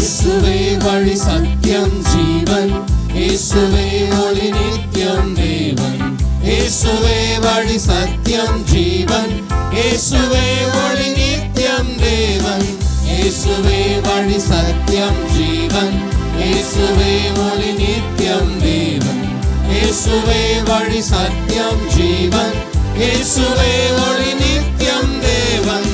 இயேசுவே வழி சத்தியம் ஜீவன், இயேசுவே ஒளி நித்தியம் தேவன். இயேசுவே வழி சத்தியம் ஜீவன், இயேசுவே ஒளி நித்தியம் தேவன். இயேசுவே வழி சத்தியம் ஜீவன், இயேசுவே ஒளி நித்தியம் தேவன். இயேசுவே வழி சத்தியம் ஜீவன், இயேசுவே ஒளி நித்தியம் தேவன்.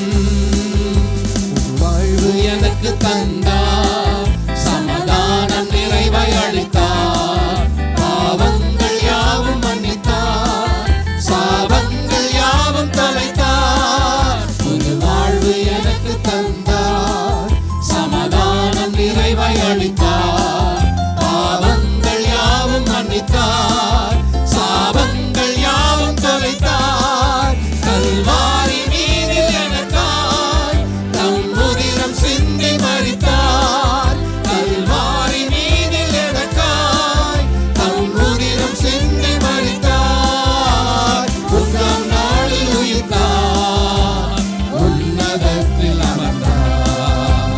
வாழ்வு எனக்கு தந்தார், சமாதானம் நிறைவை அளித்தார். பாவங்கள் யாவும் மன்னித்தார், சாபங்கள் யாவும் தொலைத்தார். புது வாழ்வு எனக்கு தந்தார், சமாதானம் நிறைவை அளித்தார். பாவங்கள் யாவும் மன்னித்தார், சாபங்கள் யாவும் தொலைத்தார். கல்வாரி மீதில் எனக்காய் தம் உதிரம் சிந்தி மரித்தார். கல்வாரி மீதில் எனக்காய் தம் உதிரம் சிந்தி மரித்தார். உன்னம் நாளில் உயிர்த்தார், உன்னதத்தில் அமர்ந்தார்.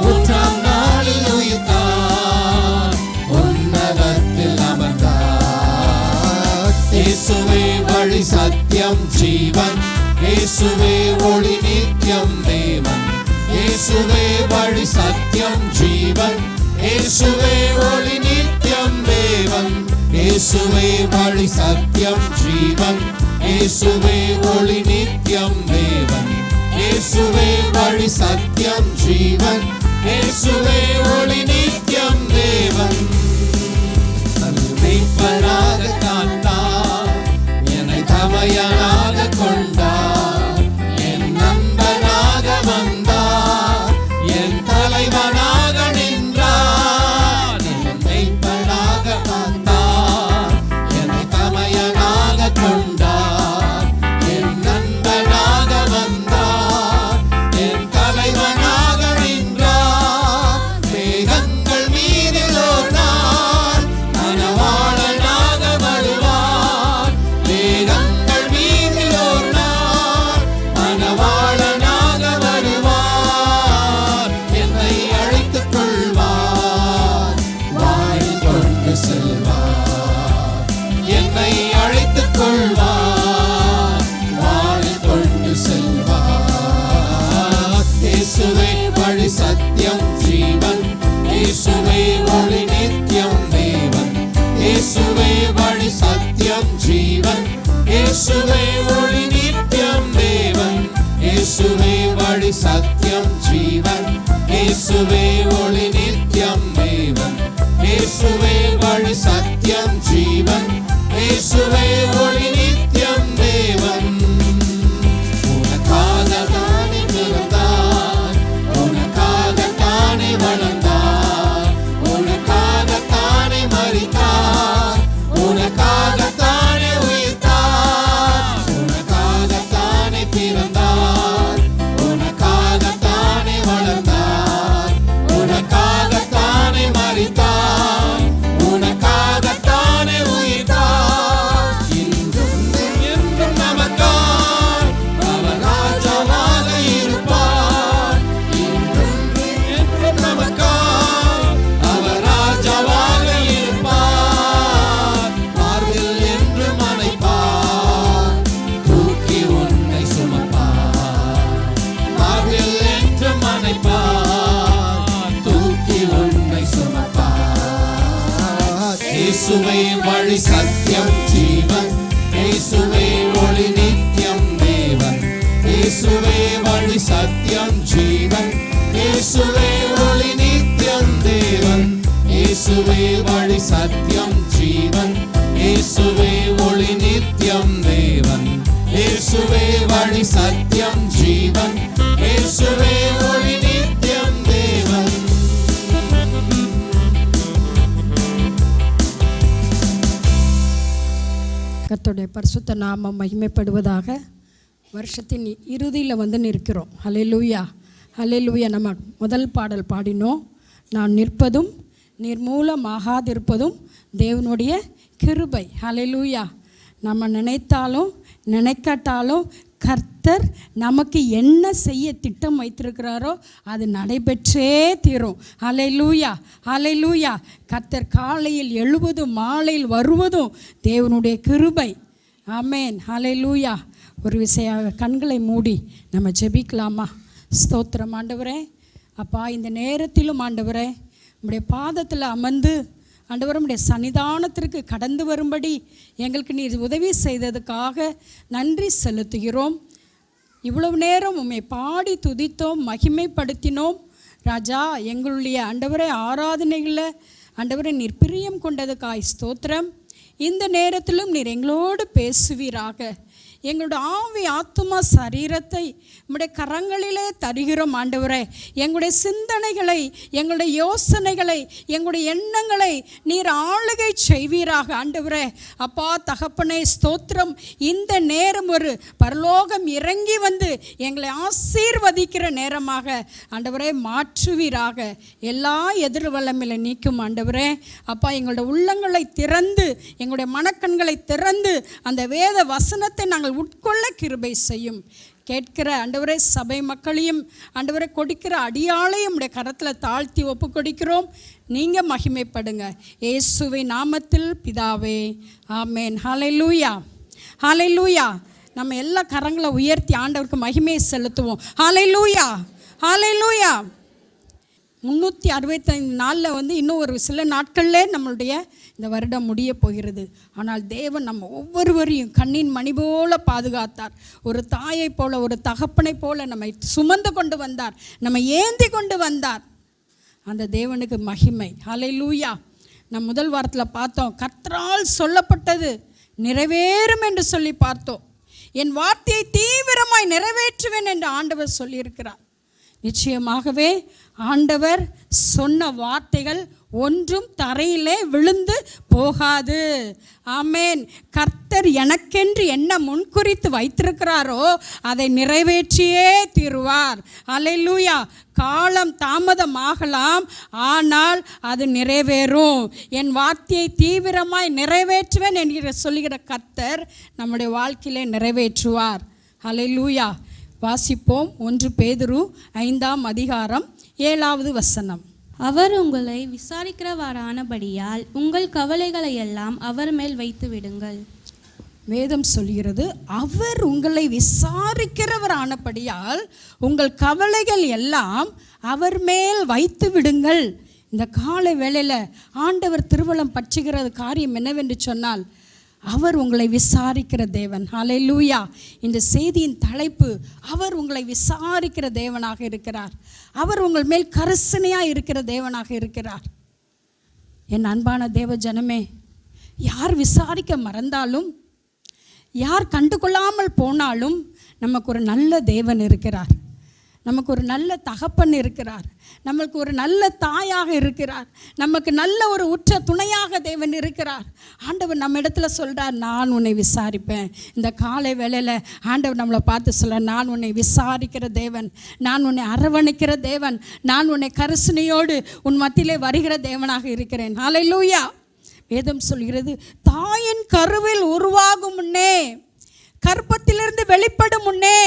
உன்னம் நாளில் உயிர்த்தார், உன்னதத்தில் அமர்ந்தார். இயேசுவே வழி சத்தியம் ஜீவன், இயேசுவே ஒளி நித்தியம் தேவன். இயேசுவே வழி சத்தியம் ஜீவன், இயேசுவே ஒளி நித்தியம் தேவன். இயேசுவே வழி சத்தியம் ஜீவன், இயேசுவே ஒளி நித்தியம் தேவன். இயேசுவே வழி சத்தியம் ஜீவன், இயேசுவே ஒளி நித்தியம் தேவன். தன்னைப்பனாக காத்தார், என்னை தமையனாக கொண்டார். என் நண்பனாக வந்தார், என் தலைவனாக நின்றார். என்னைப்பனாக காத்தார், என்னை தமையனாக கொண்டார். என் நண்பனாக வந்தார், என் தலைவனாக நின்றார். மேகங்கள் மீதில் ஒரு நாள் மணவாளனாக வருவார். மேகங்கள் மீதில் ஒரு நாள் மணவாளனாக வருவார். என்னை அழைத்துக் கொள்வார், வாயில் கொண்டு செல்வார். என்னை அழைத்துக் கொள்வார், வாயில் கொண்டு செல்வார். இயேசுவே வழி சத்தியம் ஜீவன், இயேசுவே ஒளி நித்தியம் தேவன். இயேசுவே வழி சத்தியம் ஜீவன், இயேசுவே ஒளி நித்தியம் தேவன். இயேசுவே வழி சத்தியம் ஜீவன், இயேசுவே ஒளி நித்தியம் தேவன். இயேசுவே வழி சத்தியம் ஜீவன், இயேசுவே ஒளி நித்தியம் தேவன். உனக்காக தானே பிறந்தார், உனக்காக தானே வளர்ந்தார். உனக்காக தானே மரித்தார், உனக்காக தானே உயிர்த்தார். உனக்காக தானே பிறந்தார், உனக்காக தானே வளர்ந்தார். உனக்காக தானே மரித்தார், உனக்காக தானே உயிர்த்தார். இன்றும் என்றும் நமக்காய் அவர் ராஜாவாக இருப்பார். இன்றும் என்றும் நமக்காய் அவர் ராஜாவாக இருப்பார். மார்பில் என்றும் அணைப்பார், தூக்கி உன்னை சுமப்பார். மார்பில் என்றும் அணைப்பார், தூக்கி உன்னை சுமப்பார். இயேசுவே வழி சத்தியம் ஜீவன், இயேசுவே ஒளி நித்தியம் தேவன். இயேசுவே வழி சத்தியம் ஜீவன், இயேசுவே ஒளி நித்தியம் தேவன். இயேசுவே வழி சத்தியம் ஜீவன், இயேசுவே ஒளி நித்தியம் தேவன். இயேசுவே வழி சத்தியம் ஜீவன், இயேசுவே ஒளி நித்தியம் தேவன். கர்த்தருடைய பரிசுத்த நாமம் மகிமைப்படுவதாக. வருஷத்தின் இறுதியில் நிற்கிறோம். ஹல்லேலூயா, ஹல்லேலூயா. நம்ம முதல் பாடல் பாடினோம், நான் நிற்பதும் நிர்மூலமாகாதிருப்பதும் தேவனுடைய கிருபை. ஹல்லேலூயா. நம்ம நினைத்தாலும் நினைக்கட்டாலும் கர்த்தர் நமக்கு என்ன செய்ய திட்டம் வைத்திருக்கிறாரோ அது நடைபெற்றே தீரும். ஹல்லேலூயா, ஹல்லேலூயா. கர்த்தர் காலையில் எழுவதும் மாலையில் வருவதும் தேவனுடைய கிருபை. ஆமென், ஹல்லேலூயா. ஒரு விஷயம், கண்களை மூடி நம்ம ஜெபிக்கலாமா? ஸ்தோத்திரம் ஆண்டவரே. அப்பா, இந்த நேரத்திலும் ஆண்டவரே உம்முடைய பாதத்தில் அமர்ந்து ஆண்டவரே உம்முடைய சன்னிதானத்திற்கு கடந்து வரும்படி எங்களுக்கு நீர் உதவி செய்ததுக்காக நன்றி செலுத்துகிறோம். இவ்வளவு நேரம் உம்மை பாடி துதித்தோம், மகிமைப்படுத்தினோம் ராஜா. எங்களுடைய ஆண்டவரே ஆராதனைகளை ஆண்டவரே நீர் பிரியம் கொண்டதுக்காய் ஸ்தோத்திரம். இந்த நேரத்திலும் நீர் எங்களோடு பேசுவீராக. எங்களுடைய ஆவி ஆத்துமா சரீரத்தை உம்முடைய கரங்களிலே தருகிறோம் ஆண்டவரே. எங்களுடைய சிந்தனைகளை, எங்களுடைய யோசனைகளை, எங்களுடைய எண்ணங்களை நீர் ஆளுகை செய்வீராக ஆண்டவரே. அப்பா தகப்பனே ஸ்தோத்திரம். இந்த நேரம் ஒரு பரலோகம் இறங்கி வந்து எங்களை ஆசீர்வதிக்கிற நேரமாக ஆண்டவரே மாற்றுவீராக. எல்லா எதிர்வல்லமையில நீக்கும் ஆண்டவரே. அப்பா, எங்களுடைய உள்ளங்களை திறந்து, எங்களுடைய மனக்கண்களை திறந்து அந்த வேத வசனத்தை நாங்கள் உட்கொள்ள கிருபை செய்யும். கேட்கிற ஆண்டவரே சபை மக்களையும் ஆண்டவரே கொடுக்கிற அடியாளையும் உடைய கரத்தில் தாழ்த்தி ஒப்பு கொடுக்கிறோம். நீங்கள் மகிமைப்படுங்க இயேசுவின் நாமத்தில் பிதாவே, ஆமென். ஹல்லேலூயா, ஹல்லேலூயா. நம்ம எல்லா கரங்களை உயர்த்தி ஆண்டவருக்கு மகிமையை செலுத்துவோம். ஹல்லேலூயா, ஹல்லேலூயா. 365 நாளில் இன்னும் ஒரு சில நாட்களில் நம்மளுடைய இந்த வருடம் முடிய போகிறது. ஆனால் தேவன் நம்ம ஒவ்வொருவரையும் கண்ணின் மணி போல பாதுகாத்தார். ஒரு தாயை போல, ஒரு தகப்பனை போல நம்மை சுமந்து கொண்டு வந்தார், நம்ம ஏந்தி கொண்டு வந்தார். அந்த தேவனுக்கு மகிமை. ஹல்லேலூயா. நம்ம முதல் வாரத்தில் பார்த்தோம், கர்த்தரால் சொல்லப்பட்டது நிறைவேறும் என்று சொல்லி பார்த்தோம். என் வார்த்தையை தீவிரமாய் நிறைவேற்றுவேன் என்று ஆண்டவர் சொல்லியிருக்கிறார். நிச்சயமாகவே ஆண்டவர் சொன்ன வார்த்தைகள் ஒன்றும் தரையிலே விழுந்து போகாது. ஆமென். கர்த்தர் எனக்கென்று என்ன முன்குறித்து வைத்திருக்கிறாரோ அதை நிறைவேற்றியே தீருவார். அல்லேலூயா. காலம் தாமதமாகலாம், ஆனால் அது நிறைவேறும். என் வார்த்தையை தீவிரமாய் நிறைவேற்றுவேன் என்கிற சொல்லுகிற கர்த்தர் நம்முடைய வாழ்க்கையிலே நிறைவேற்றுவார். அல்லேலூயா. வாசிப்போம். 1 பேதுரு 5ஆம் அதிகாரம் 7வது வசனம். அவர் உங்களை விசாரிக்கிறவரானபடியால் உங்கள் கவலைகளை எல்லாம் அவர் மேல் வைத்து விடுங்கள். வேதம் சொல்கிறது, அவர் உங்களை விசாரிக்கிறவரானபடியால் உங்கள் கவலைகள் எல்லாம் அவர் மேல் வைத்து விடுங்கள். இந்த காலை வேளையில் ஆண்டவர் திருவலம் பற்றுகிற காரியம் என்னவென்று சொன்னால், அவர் உங்களை விசாரிக்கிற தேவன். ஹல்லேலூயா. இந்த செய்தியின் தலைப்பு, அவர் உங்களை விசாரிக்கிற தேவனாக இருக்கிறார். அவர் உங்கள் மேல் கரிசனையாக இருக்கிற தேவனாக இருக்கிறார். என் அன்பான தேவ ஜனமே, யார் விசாரிக்க மறந்தாலும், யார் கண்டுகொள்ளாமல் போனாலும் நமக்கு ஒரு நல்ல தேவன் இருக்கிறார். நமக்கு ஒரு நல்ல தகப்பன் இருக்கிறார். நமக்கு ஒரு நல்ல தாயாக இருக்கிறார். நமக்கு நல்ல ஒரு உற்ற துணையாக தேவன் இருக்கிறார். ஆண்டவர் நம்ம இடத்துல சொல்கிறார், நான் உன்னை விசாரிப்பேன். இந்த காலை வேளையில் ஆண்டவர் நம்மளை பார்த்து சொல்கிறார், நான் உன்னை விசாரிக்கிற தேவன், நான் உன்னை அரவணைக்கிற தேவன், நான் உன்னை கரிசனையோடு உன் மத்தியிலே வருகிற தேவனாக இருக்கிறேன். ஹல்லேலூயா. வேதம் சொல்கிறது, தாயின் கருவில் உருவாகும் முன்னே, கர்ப்பத்திலிருந்து வெளிப்படும் முன்னே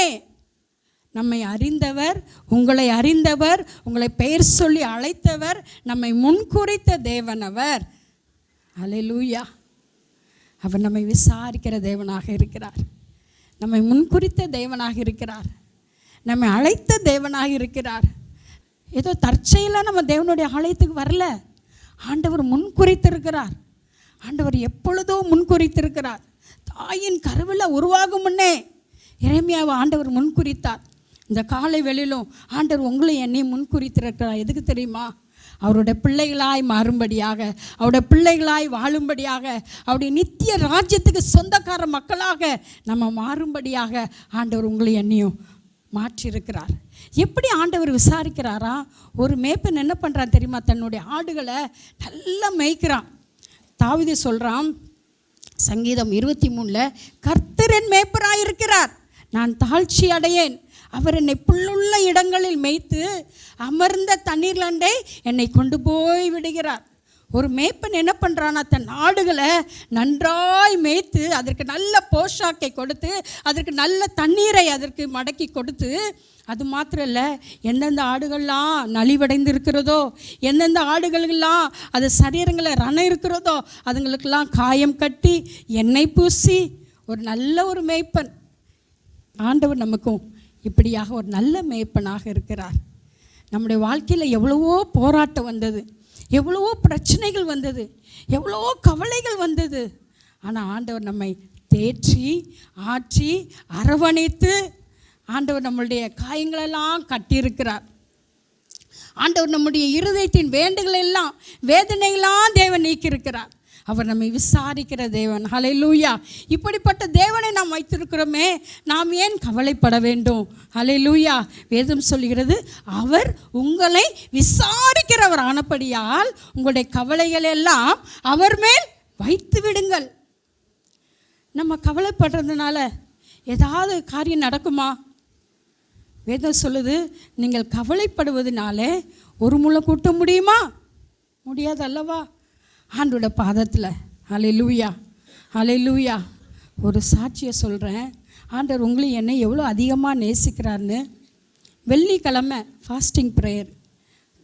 நம்மை அறிந்தவர், உங்களை அறிந்தவர், உங்களை பெயர் சொல்லி அழைத்தவர், நம்மை முன்குறித்த தேவன் அவர். அல்லேலூயா. அவர் நம்மை விசாரிக்கிற தேவனாக இருக்கிறார். நம்மை முன்குறித்த தேவனாக இருக்கிறார். நம்மை அழைத்த தேவனாக இருக்கிறார். ஏதோ தற்செயலாக நம்ம தேவனுடைய ஆலயத்துக்கு வரல. ஆண்டவர் முன்குறித்திருக்கிறார். ஆண்டவர் எப்பொழுதோ முன்குறித்திருக்கிறார். தாயின் கருவில் உருவாகும் முன்னே எரேமியாவை ஆண்டவர் முன்குறித்தார். இந்த காலை வெளியிலும் ஆண்டவர் உங்களை என்னையும் முன்குறித்திருக்கிறார். எதுக்கு தெரியுமா? அவருடைய பிள்ளைகளாய் மாறும்படியாக, அவருடைய பிள்ளைகளாய் வாழும்படியாக, அவருடைய நித்திய ராஜ்யத்துக்கு சொந்தக்கார மக்களாக நம்ம மாறும்படியாக ஆண்டவர் உங்களை என்னையும் மாற்றியிருக்கிறார். எப்படி ஆண்டவர் விசாரிக்கிறாரா? ஒரு மேய்ப்பன் என்ன பண்ணுறான் தெரியுமா? தன்னுடைய ஆடுகளை நல்லா மேய்க்கிறான். தாவீது சொல்கிறான், சங்கீதம் 23ல், கர்த்தர் என் மேய்ப்பராயிருக்கிறார், நான் தாழ்ச்சி அடையேன். அவர் என்னை புல்லுள்ள இடங்களில் மேய்த்து அமர்ந்த தண்ணீர்லண்டை என்னை கொண்டு போய் விடுகிறார். ஒரு மேய்ப்பன் என்ன பண்ணுறான்னா தன் ஆடுகளை நன்றாய் மேய்த்து அதற்கு நல்ல போஷாக்கை கொடுத்து அதற்கு நல்ல தண்ணீரை அதற்கு மடக்கி கொடுத்து, அது மாத்திரம் இல்லை, எந்தெந்த ஆடுகள்லாம் நலிவடைந்து இருக்கிறதோ, எந்தெந்த ஆடுகளெல்லாம் அது சரீரங்களில் ரணம் இருக்கிறதோ அதுங்களுக்கெல்லாம் காயம் கட்டி எண்ணெய் பூசி ஒரு நல்ல ஒரு மேய்ப்பன். ஆண்டவர் நமக்கும் இப்படியாக ஒரு நல்ல மேய்ப்பனாக இருக்கிறார். நம்முடைய வாழ்க்கையில் எவ்வளவோ போராட்டம் வந்தது, எவ்வளவோ பிரச்சனைகள் வந்தது, எவ்வளவோ கவலைகள் வந்தது. ஆனால் ஆண்டவர் நம்மை தேற்றி ஆற்றி அரவணைத்து ஆண்டவர் நம்மளுடைய காயங்களெல்லாம் கட்டியிருக்கிறார். ஆண்டவர் நம்முடைய இருதயத்தின் வேண்டுகளெல்லாம் வேதனையெல்லாம் தேவன் நீக்கியிருக்கிறார். அவர் நம்மை விசாரிக்கிற தேவன். ஹல்லேலூயா. இப்படிப்பட்ட தேவனை நாம் வைத்திருக்கிறோமே, நாம் ஏன் கவலைப்பட வேண்டும்? ஹல்லேலூயா. வேதம் சொல்கிறது, அவர் உங்களை விசாரிக்கிறவர் ஆனபடியால் உங்களுடைய கவலைகள் எல்லாம் அவர் மேல் வைத்து விடுங்கள். நம்ம கவலைப்படுறதுனால ஏதாவது காரியம் நடக்குமா? வேதம் சொல்லுது, நீங்கள் கவலைப்படுவதனால ஒரு முளை கூட்ட முடியுமா? முடியாது அல்லவா? ஆண்டோட பாதத்தில். ஹல்லேலூயா, ஹல்லேலூயா. ஒரு சாட்சியை சொல்கிறேன். ஆண்டவர் உங்களை என்னை எவ்வளோ அதிகமாக நேசிக்கிறார்னு. வெள்ளிக்கிழமை ஃபாஸ்டிங் ப்ரேயர்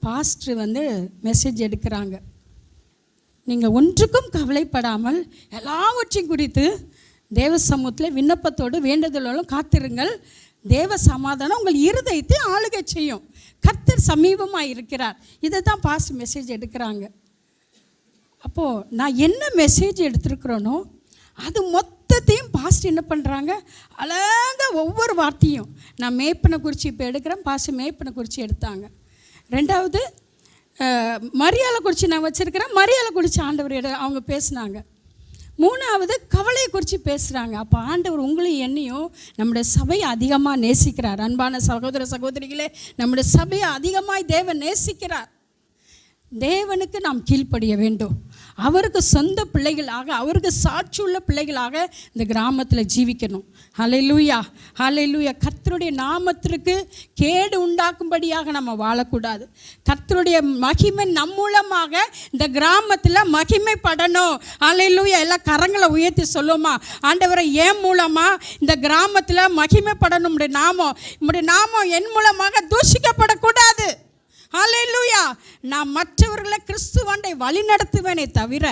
பாஸ்டர் மெசேஜ் எடுக்கிறாங்க. நீங்கள் ஒன்றுக்கும் கவலைப்படாமல் எல்லாவற்றையும் குறித்து தேவ சமூகத்தில் விண்ணப்பத்தோடு வேண்டுதலோடும் காத்திருங்கள், தேவ சமாதானம் உங்கள் இருதயத்தை ஆளுகை செய்யும், கர்த்தர் சமீபமாக இருக்கிறார். இதை தான் பாஸ்டர் மெசேஜ் எடுக்கிறாங்க. அப்போது நான் என்ன மெசேஜ் எடுத்துருக்குறேனோ அது மொத்தத்தையும் பாஸ்ட் என்ன பண்ணுறாங்க, அழகாக ஒவ்வொரு வார்த்தையும். நான் மேய்ப்பனை குறித்து இப்போ எடுக்கிறேன், பாஸ்ட் மேய்ப்பனை குறித்து எடுத்தாங்க. ரெண்டாவது மரியாதை குறித்து நான் வச்சுருக்கிறேன், மரியாதை குறித்து ஆண்டவர் அவங்க பேசுனாங்க. மூணாவது கவலையை குறித்து பேசுகிறாங்க. அப்போ ஆண்டவர் உங்களையும் என்னையும் நம்முடைய சபையை அதிகமாக நேசிக்கிறார். அன்பான சகோதர சகோதரிகளே, நம்முடைய சபையை அதிகமாக தேவன் நேசிக்கிறார். தேவனுக்கு நாம் கீழ்ப்படிய வேண்டும். அவருக்கு சொந்த பிள்ளைகளாக, அவருக்கு சாட்சி உள்ள பிள்ளைகளாக இந்த கிராமத்தில் ஜீவிக்கணும். ஹல்லேலூயா, ஹல்லேலூயா. கர்த்தருடைய நாமத்திற்கு கேடு உண்டாக்கும்படியாக நம்ம வாழக்கூடாது. கர்த்தருடைய மகிமை நம் மூலமாக இந்த கிராமத்தில் மகிமைப்படணும். ஹல்லேலூயா. எல்லாம் கரங்களை உயர்த்தி சொல்லுமா, ஆண்டவரை என் மூலமாக இந்த கிராமத்தில் மகிமைப்படணும். நம்முடைய நாமம் என் மூலமாக தூஷிக்கப்படக்கூடாது. ஹல்லேலூயா. நான் மற்றவர்களை கிறிஸ்துவண்டை வழி நடத்துவேனே தவிர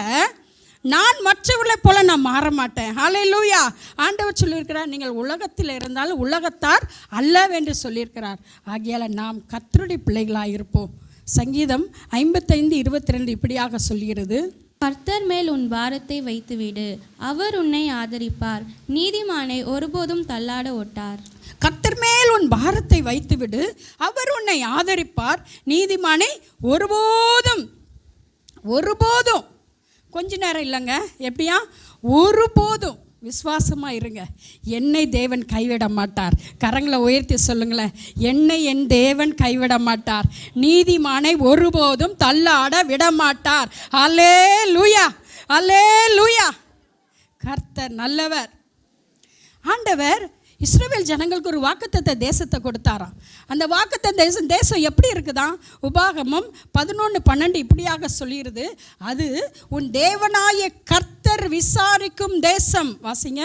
நான் மற்றவர்களைப் போல நான் மாற மாட்டேன். ஹல்லேலூயா. ஆண்டவர் சொல்லியிருக்கிறார், நீங்கள் உலகத்தில் இருந்தாலும் உலகத்தார் அல்லவென்று சொல்லியிருக்கிறார். ஆகையால் நாம் கர்த்தருடைய பிள்ளைகளாக இருப்போம். சங்கீதம் 55:22 இப்படியாக சொல்கிறது, கர்த்தர் மேல் உன் பாரத்தை வைத்துவிடு, அவர் உன்னை ஆதரிப்பார், நீதிமானை ஒருபோதும் தள்ளாட ஒட்டார். கர்த்தர் மேல் உன் பாரத்தை வைத்துவிடு, அவர் உன்னை ஆதரிப்பார், நீதிமானை ஒருபோதும் கொஞ்ச நேரம் இல்லைங்க, எப்படியா ஒருபோதும் விசுவாசமாக இருங்க. என்னை தேவன் கைவிட மாட்டார். கரங்களை உயர்த்தி சொல்லுங்களேன், என்னை என் தேவன் கைவிட மாட்டார், நீதிமானை ஒருபோதும் தள்ளாட விட மாட்டார். அல்லேலூயா, அல்லேலூயா. கர்த்தர் நல்லவர். ஆண்டவர் இஸ்ரவேல் ஜனங்களுக்கு ஒரு வாக்குத்தத்த தேசத்தை கொடுத்தாராம். அந்த வாக்குத்தத்த தேசம் எப்படி இருக்குதான்? உபாகமம் 11:12 இப்படியாக சொல்லிடுது, அது உன் தேவனாய கர்த்தர் விசாரிக்கும் தேசம். வாசிங்க.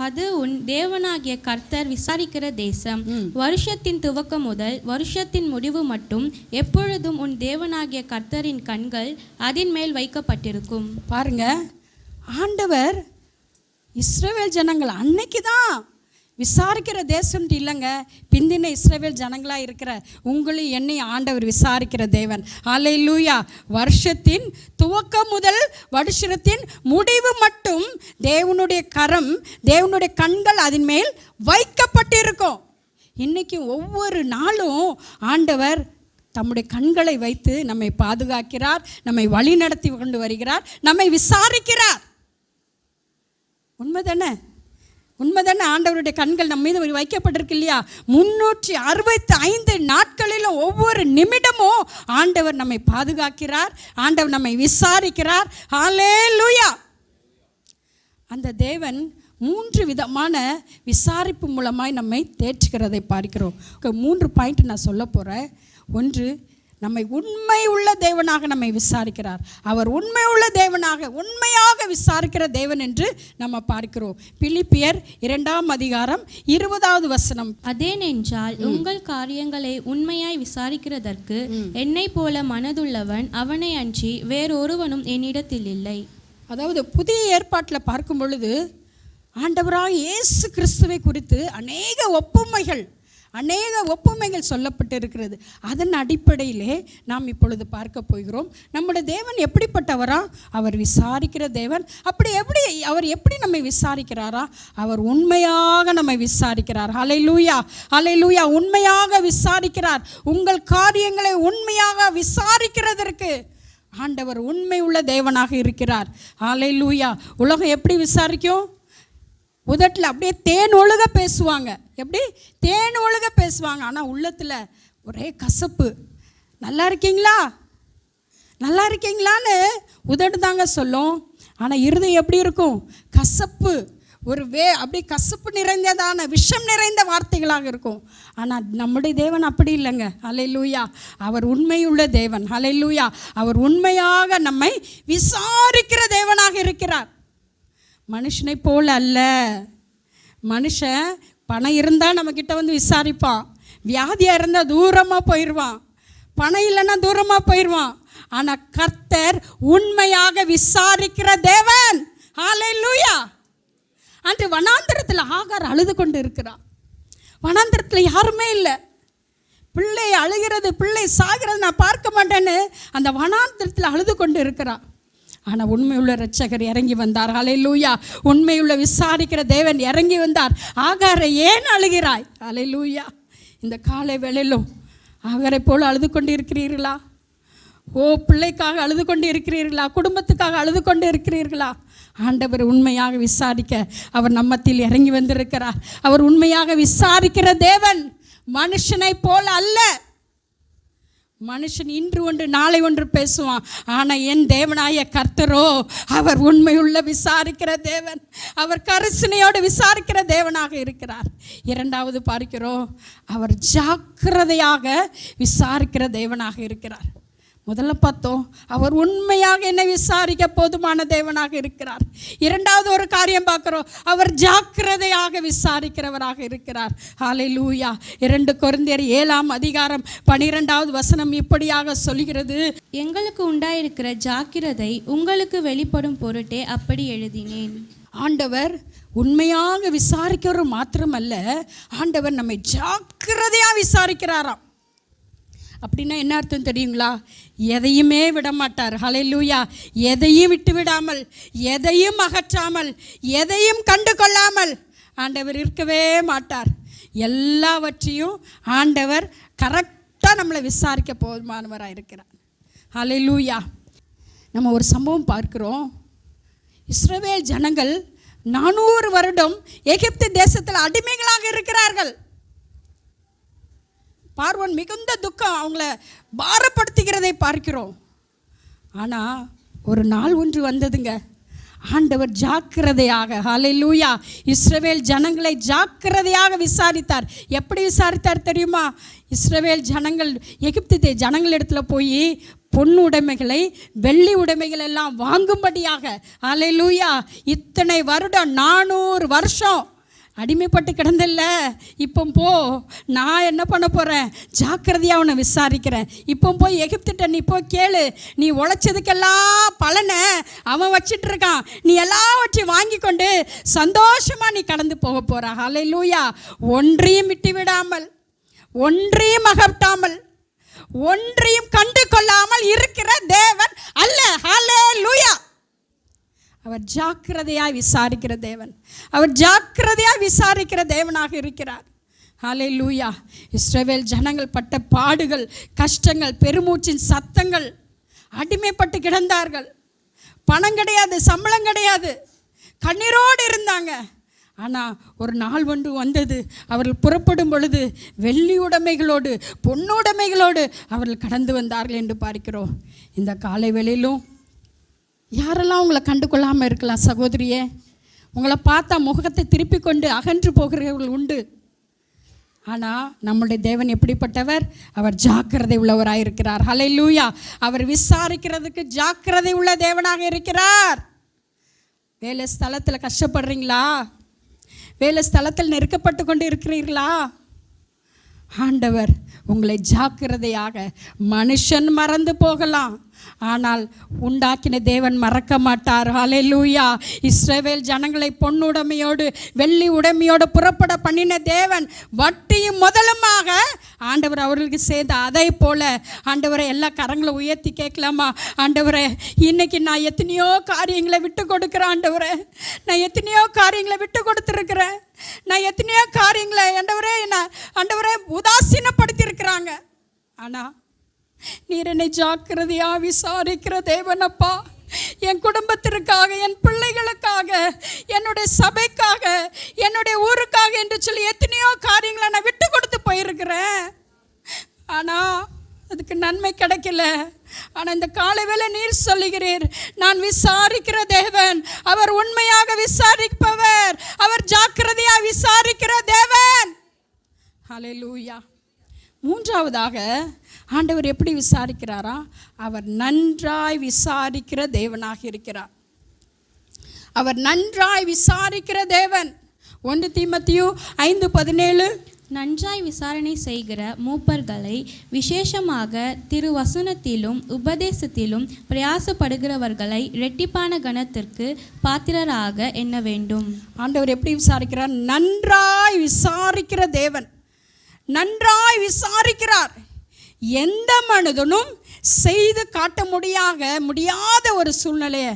அது உன் தேவனாகிய கர்த்தர் விசாரிக்கிற தேசம், வருஷத்தின் துவக்கம் முதல் வருஷத்தின் முடிவு மட்டும் எப்பொழுதும் உன் தேவனாகிய கர்த்தரின் கண்கள் அதன் மேல் வைக்கப்பட்டிருக்கும். பாருங்க, ஆண்டவர் இஸ்ரவேல் ஜனங்கள் அன்னைக்கு தான் விசாரிக்கிற தேசம் இல்லைங்க, பிந்தின இஸ்ரவேல் ஜனங்களாக இருக்கிற உங்களை என்னை ஆண்டவர் விசாரிக்கிற தேவன். ஹல்லேலூயா. வருஷத்தின் துவக்கம் முதல் வருஷத்தின் முடிவு மட்டும் தேவனுடைய கரம், தேவனுடைய கண்கள் அதன் மேல் வைக்கப்பட்டிருக்கும். இன்னைக்கு ஒவ்வொரு நாளும் ஆண்டவர் தம்முடைய கண்களை வைத்து நம்மை பாதுகாக்கிறார், நம்மை வழி நடத்தி கொண்டு வருகிறார், நம்மை விசாரிக்கிறார். உண்மைதானே? உண்மைதானே? ஆண்டவருடைய கண்கள் நம்ம மீது வைக்கப்பட்டிருக்கு இல்லையா? 365 நாட்களிலும் ஒவ்வொரு நிமிடமும் ஆண்டவர் நம்மை பாதுகாக்கிறார், ஆண்டவர் நம்மை விசாரிக்கிறார். ஹல்லேலூயா. அந்த தேவன் 3 விதமான விசாரிப்பு மூலமாய் நம்மை தேற்றுகிறதை பார்க்கிறோம். 3 பாயிண்ட் நான் சொல்ல போகிறேன். ஒன்று, நம்மை உண்மை உள்ள தேவனாக நம்மை விசாரிக்கிறார். அவர் உண்மை உள்ள தேவனாக, உண்மையாக விசாரிக்கிற தேவன் என்று நம்ம பார்க்கிறோம். பிலிப்பியர் 2:20 அதேனென்றால் உங்கள் காரியங்களை உண்மையாய் விசாரிக்கிறதற்கு என்னை போல மனதுள்ளவன் அவனை அன்றி வேறொருவனும் என்னிடத்தில் இல்லை. அதாவது புதிய ஏற்பாட்டில் பார்க்கும் பொழுது ஆண்டவராக இயேசு கிறிஸ்துவை குறித்து அநேக ஒப்புமைகள் சொல்லப்பட்டு இருக்கிறது. அதன் அடிப்படையிலே நாம் இப்பொழுது பார்க்க போகிறோம். நம்முடைய தேவன் எப்படிப்பட்டவரா? அவர் விசாரிக்கிற தேவன். அவர் எப்படி நம்மை விசாரிக்கிறாரா? அவர் உண்மையாக நம்மை விசாரிக்கிறார். ஹல்லேலூயா, ஹல்லேலூயா. உண்மையாக விசாரிக்கிறார். உங்கள் காரியங்களை உண்மையாக விசாரிக்கிறதற்கு ஆண்டவர் உண்மை உள்ள தேவனாக இருக்கிறார். ஹல்லேலூயா. உலகம் எப்படி விசாரிக்கும்? உதட்டில் அப்படியே தேன் ஒழுக பேசுவாங்க. எப்படி தேன் ஒழுக பேசுவாங்க, ஆனால் உள்ளத்தில் ஒரே கசப்பு. நல்லா இருக்கீங்களா, நல்லா இருக்கீங்களான்னு உதட்டு தாங்க சொல்லும், ஆனால் இருதயம் எப்படி இருக்கும்? கசப்பு. அப்படி கசப்பு நிறைந்ததான விஷம் நிறைந்த வார்த்தைகளாக இருக்கும். ஆனால் நம்முடைய தேவன் அப்படி இல்லைங்க. ஹல்லேலூயா. அவர் உண்மையுள்ள தேவன். ஹல்லேலூயா. அவர் உண்மையாக நம்மை விசாரிக்கிற தேவனாக இருக்கிறார். மனுஷனை போல அல்ல. மனுஷன் பணம் இருந்தால் நம்மக்கிட்ட வந்து விசாரிப்பான், வியாதியாக இருந்தால் தூரமாக போயிடுவான், பணம் இல்லைன்னா தூரமாக போயிடுவான். ஆனால் கர்த்தர் உண்மையாக விசாரிக்கிற தேவன். ஹல்லேலூயா. அன்று வனாந்திரத்தில் ஆகார் அழுது கொண்டு இருக்கிறான். வனாந்திரத்தில் யாருமே இல்லை. பிள்ளை அழுகிறது, பிள்ளை சாகிறது நான் பார்க்க மாட்டேன்னு அந்த வனாந்திரத்தில் அழுது கொண்டு இருக்கிறான். ஆனால் உண்மையுள்ள இரட்சகர் இறங்கி வந்தார். ஹல்லேலூயா. உண்மையுள்ள விசாரிக்கிற தேவன் இறங்கி வந்தார். ஆகாரை ஏன் அழுகிறாய்? ஹல்லேலூயா. இந்த காலை வேளையிலும் ஆகாரை போல் அழுது கொண்டு இருக்கிறீர்களா? பிள்ளைக்காக அழுது கொண்டு இருக்கிறீர்களா? குடும்பத்துக்காக அழுது கொண்டு இருக்கிறீர்களா? ஆண்டவர் உண்மையாக விசாரிக்க அவர் நம்மத்தில் இறங்கி வந்திருக்கிறார். அவர் உண்மையாக விசாரிக்கிற தேவன், மனுஷனை போல அல்ல. மனுஷன் இன்று ஒன்று நாளை ஒன்று பேசுவான், ஆனால் என் தேவனாய கர்த்தரோ அவர் உண்மையுள்ள விசாரிக்கிற தேவன். அவர் கரிசனையோடு விசாரிக்கிற தேவனாக இருக்கிறார். இரண்டாவது பார்க்கிறோம், அவர் ஜாக்கிரதையாக விசாரிக்கிற தேவனாக இருக்கிறார். முதல்ல பார்த்தோம், அவர் உண்மையாக என்னை விசாரிக்க போதுமான தேவனாக இருக்கிறார். இரண்டாவது ஒரு காரியம் பார்க்கிறோம், அவர் ஜாக்கிரதையாக விசாரிக்கிறவராக இருக்கிறார். ஹல்லேலூயா. 2 கொரிந்தியர் 7:12 இப்படியாக சொல்கிறது, எங்களுக்கு உண்டாயிருக்கிற ஜாக்கிரதை உங்களுக்கு வெளிப்படும் பொருட்டே அப்படி எழுதினேன். ஆண்டவர் உண்மையாக விசாரிக்கிறவர் மாத்திரமல்ல, ஆண்டவர் நம்மை ஜாக்கிரதையாக விசாரிக்கிறாராம். அப்படின்னா என்ன அர்த்தம் தெரியுங்களா? எதையுமே விட மாட்டார். ஹல்லேலூயா. எதையும் விட்டு விடாமல், எதையும் அகற்றாமல், எதையும் கண்டு கொள்ளாமல் ஆண்டவர் இருக்கவே மாட்டார். எல்லாவற்றையும் ஆண்டவர் கரெக்டாக நம்மளை விசாரிக்க போதுமானவராக இருக்கிறார். ஹல்லேலூயா. நம்ம ஒரு சம்பவம் பார்க்கிறோம். இஸ்ரவேல் ஜனங்கள் 400 வருடம் எகிப்து தேசத்தில் அடிமைகளாக இருக்கிறார்கள். பார்வோன் மிகுந்த துக்கம் அவங்கள பாரப்படுத்துகிறதை பார்க்கிறோம். ஆனால் ஒரு நாள் ஒன்று வந்ததுங்க. ஆண்டவர் ஜாக்கிரதையாக, ஹல்லேலூயா, இஸ்ரவேல் ஜனங்களை ஜாக்கிரதையாக விசாரித்தார். எப்படி விசாரித்தார் தெரியுமா? இஸ்ரவேல் ஜனங்கள் எகிப்து ஜனங்களிடத்துல போய் பொன் உடைமைகளை, வெள்ளி உடைமைகள் எல்லாம் வாங்கும்படியாக, ஹல்லேலூயா, இத்தனை வருடம் 400 வருஷம் அடிமைப்பட்டு கிடந்தில்ல, இப்போ போ, நான் என்ன பண்ண போகிறேன்? ஜாக்கிரதையாக உன்னை விசாரிக்கிறேன். இப்போ போய் எகிப்திட்ட நீ போய் கேளு, நீ உழைச்சதுக்கெல்லாம் பலனை அவன் வச்சிட்டு இருக்கான், நீ எல்லாவற்றையும் வாங்கி கொண்டு சந்தோஷமாக நீ கடந்து போக போகிற. ஹல்லேலூயா. ஒன்றையும் விட்டு விடாமல், ஒன்றையும் அகற்றாமல், ஒன்றையும் கண்டு கொள்ளாமல் இருக்கிற தேவன் அல்ல. ஹல்லேலூயா. அவர் ஜாக்கிரதையாய் விசாரிக்கிற தேவன். அவர் ஜாக்கிரதையாய் விசாரிக்கிற தேவனாக இருக்கிறார். ஹல்லேலூயா. இஸ்ரவேல் ஜனங்கள் பட்ட பாடுகள், கஷ்டங்கள், பெருமூச்சின் சத்தங்கள், அடிமைப்பட்டு கிடந்தார்கள். பணம் கிடையாது, சம்பளம் கிடையாது, கண்ணீரோடு இருந்தாங்க. ஆனால் ஒரு நாள் ஒன்று வந்தது. அவர்கள் புறப்படும் பொழுது வெள்ளி உடைமைகளோடு, பொன்னுடைமைகளோடு அவர்கள் கடந்து வந்தார்கள் என்று பார்க்கிறோம். இந்த காலை வேளையிலும் யாரெல்லாம் உங்களை கண்டு கொள்ளாமல் இருக்கலாம் சகோதரியே? உங்களை பார்த்தா முகத்தை திருப்பி கொண்டு அகன்று போகிறவர்கள் உண்டு. ஆனால் நம்முடைய தேவன் எப்படிப்பட்டவர்? அவர் ஜாக்கிரதை உள்ளவராக இருக்கிறார். ஹல்லேலூயா. அவர் விசாரிக்கிறதுக்கு ஜாக்கிரதை உள்ள தேவனாக இருக்கிறார். வேலை ஸ்தலத்தில் கஷ்டப்படுறீங்களா? வேலை ஸ்தலத்தில் நெருக்கப்பட்டு கொண்டு இருக்கிறீர்களா? ஆண்டவர் உங்களை ஜாக்கிரதையாக, மனுஷன் மறந்து போகலாம், ஆனால் உண்டாக்கின தேவன் மறக்க மாட்டார். ஹல்லேலூயா. இஸ்ரவேல் ஜனங்களை பொன்னுடைமையோடு வெள்ளி உடைமையோடு புறப்பட பண்ணின தேவன் வட்டியும் முதலுமாக ஆண்டவர் அவர்களுக்கு சேர்ந்த அதை போல ஆண்டவரை எல்லா கரங்களை உயர்த்தி கேட்கலாமா? ஆண்டவரே, இன்னைக்கு நான் எத்தனையோ காரியங்களை விட்டு கொடுக்குறேன். ஆண்டவரே, நான் எத்தனையோ காரியங்களை விட்டு கொடுத்துருக்குறேன். நான் எத்தனையோ காரியங்களை ஆண்டவரே உதாசீனப்படுத்தி இருக்கிறாங்க. ஆனால் நீர் என்னை ஜாக்கிரதையா விசாரிக்கிற தேவனப்பா. என் குடும்பத்திற்காக, என் பிள்ளைகளுக்காக, என்னுடைய சபைக்காக, என்னுடைய ஊருக்காக என்று சொல்லி எத்தனையோ காரியங்களை நான் விட்டு கொடுத்து போயிருக்கிறேன். ஆனால் அதுக்கு நன்மை கிடைக்கல. ஆனால் இந்த காலை வேளை நீர் சொல்லுகிறீர், நான் விசாரிக்கிற தேவன், அவர் உண்மையாக விசாரிப்பவர், அவர் ஜாக்கிரதையா விசாரிக்கிற தேவன். ஹல்லேலூயா. மூன்றாவதாக ஆண்டவர் எப்படி விசாரிக்கிறாரா? அவர் நன்றாய் விசாரிக்கிற தேவனாக இருக்கிறார். அவர் நன்றாய் விசாரிக்கிற தேவன். 1 தீமோத்தேயு 5:17 நன்றாய் விசாரணை செய்கிற மூப்பர்களை விசேஷமாக திருவசனத்திலும் உபதேசத்திலும் பிரயாசப்படுகிறவர்களை இரட்டிப்பான கனத்திற்கு பாத்திரராக எண்ண வேண்டும். ஆண்டவர் எப்படி விசாரிக்கிறார்? நன்றாய் விசாரிக்கிற தேவன், நன்றாய் விசாரிக்கிறார். எந்த மனிதனும் செய்து காட்ட முடியாத ஒரு சூழ்நிலையை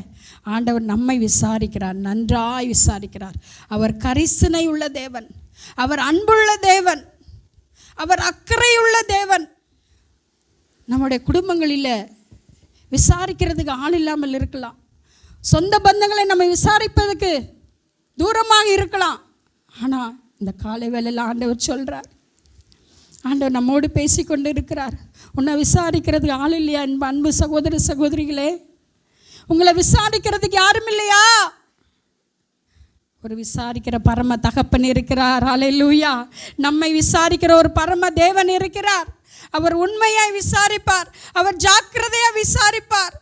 ஆண்டவர் நம்மை விசாரிக்கிறார், நன்றாய் விசாரிக்கிறார். அவர் கரிசனை உள்ள தேவன், அவர் அன்புள்ள தேவன், அவர் அக்கறையுள்ள தேவன். நம்முடைய குடும்பங்களில் விசாரிக்கிறதுக்கு ஆள் இல்லாமல் இருக்கலாம். சொந்த பந்தங்களை நம்ம விசாரிப்பதற்கு தூரமாக இருக்கலாம். ஆனால் இந்த காலை வேளையில் ஆண்டவர் சொல்கிறார், ஆண்டவர் நம்மோடு பேசி கொண்டு இருக்கிறார். உன்னை விசாரிக்கிறதுக்கு ஆள் இல்லையா? அன்பு சகோதர சகோதரிகளே, உங்களை விசாரிக்கிறதுக்கு யாரும் இல்லையா? ஒரு விசாரிக்கிற பரம தகப்பன் இருக்கிறார். ஹல்லேலூயா. நம்மை விசாரிக்கிற ஒரு பரம தேவன் இருக்கிறார். அவர் உண்மையாய் விசாரிப்பார், அவர் ஜாக்கிரதையாக விசாரிப்பார்,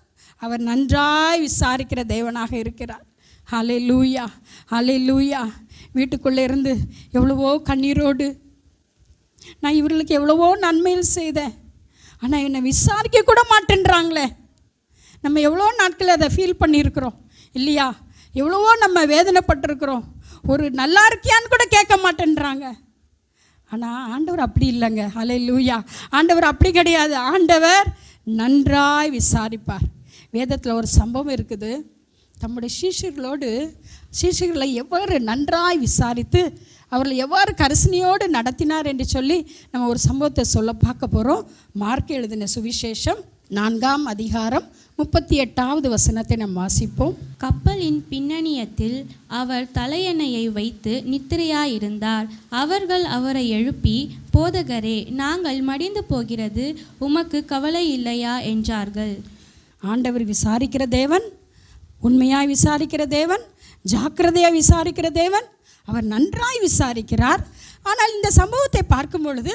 அவர் நன்றாய் விசாரிக்கிற தேவனாக இருக்கிறார். ஹல்லேலூயா, ஹல்லேலூயா. வீட்டுக்குள்ளே இருந்து எவ்வளவோ கண்ணீரோடு நான் இவர்களுக்கு எவ்வளவோ நன்மையில் செய்தேன், ஆனால் என்னை விசாரிக்க கூட மாட்டேன்றாங்களே. நம்ம எவ்வளோ நாட்கள் அதை ஃபீல் பண்ணியிருக்கிறோம் இல்லையா? எவ்வளவோ நம்ம வேதனைப்பட்டிருக்கிறோம். ஒரு நல்லா இருக்கியான்னு கூட கேட்க மாட்டேன்றாங்க. ஆனால் ஆண்டவர் அப்படி இல்லைங்க. ஹல்லேலூயா. ஆண்டவர் அப்படி கிடையாது. ஆண்டவர் நன்றாய் விசாரிப்பார். வேதத்தில் ஒரு சம்பவம் இருக்குது. தம்முடைய சீஷர்களை எவ்வாறு நன்றாய் விசாரித்து அவர்களை எவ்வாறு கரிசனையோடு நடத்தினார் என்று சொல்லி நம்ம ஒரு சம்பவத்தை பார்க்க போகிறோம். மார்க் எழுதின சுவிசேஷம் 4ஆம் அதிகாரம் 38வது வசனத்தை நாம் வாசிப்போம். கப்பலின் பின்னணியத்தில் அவர் தலையணையை வைத்து நித்திரையாயிருந்தார். அவர்கள் அவரை எழுப்பி, போதகரே, நாங்கள் மடிந்து போகிறது, உமக்கு கவலை இல்லையா என்றார்கள். ஆண்டவர் விசாரிக்கிற தேவன், உண்மையாய் விசாரிக்கிற தேவன், ஜாக்கிரதையாக விசாரிக்கிற தேவன், அவர் நன்றாய் விசாரிக்கிறார். ஆனால் இந்த சம்பவத்தை பார்க்கும் பொழுது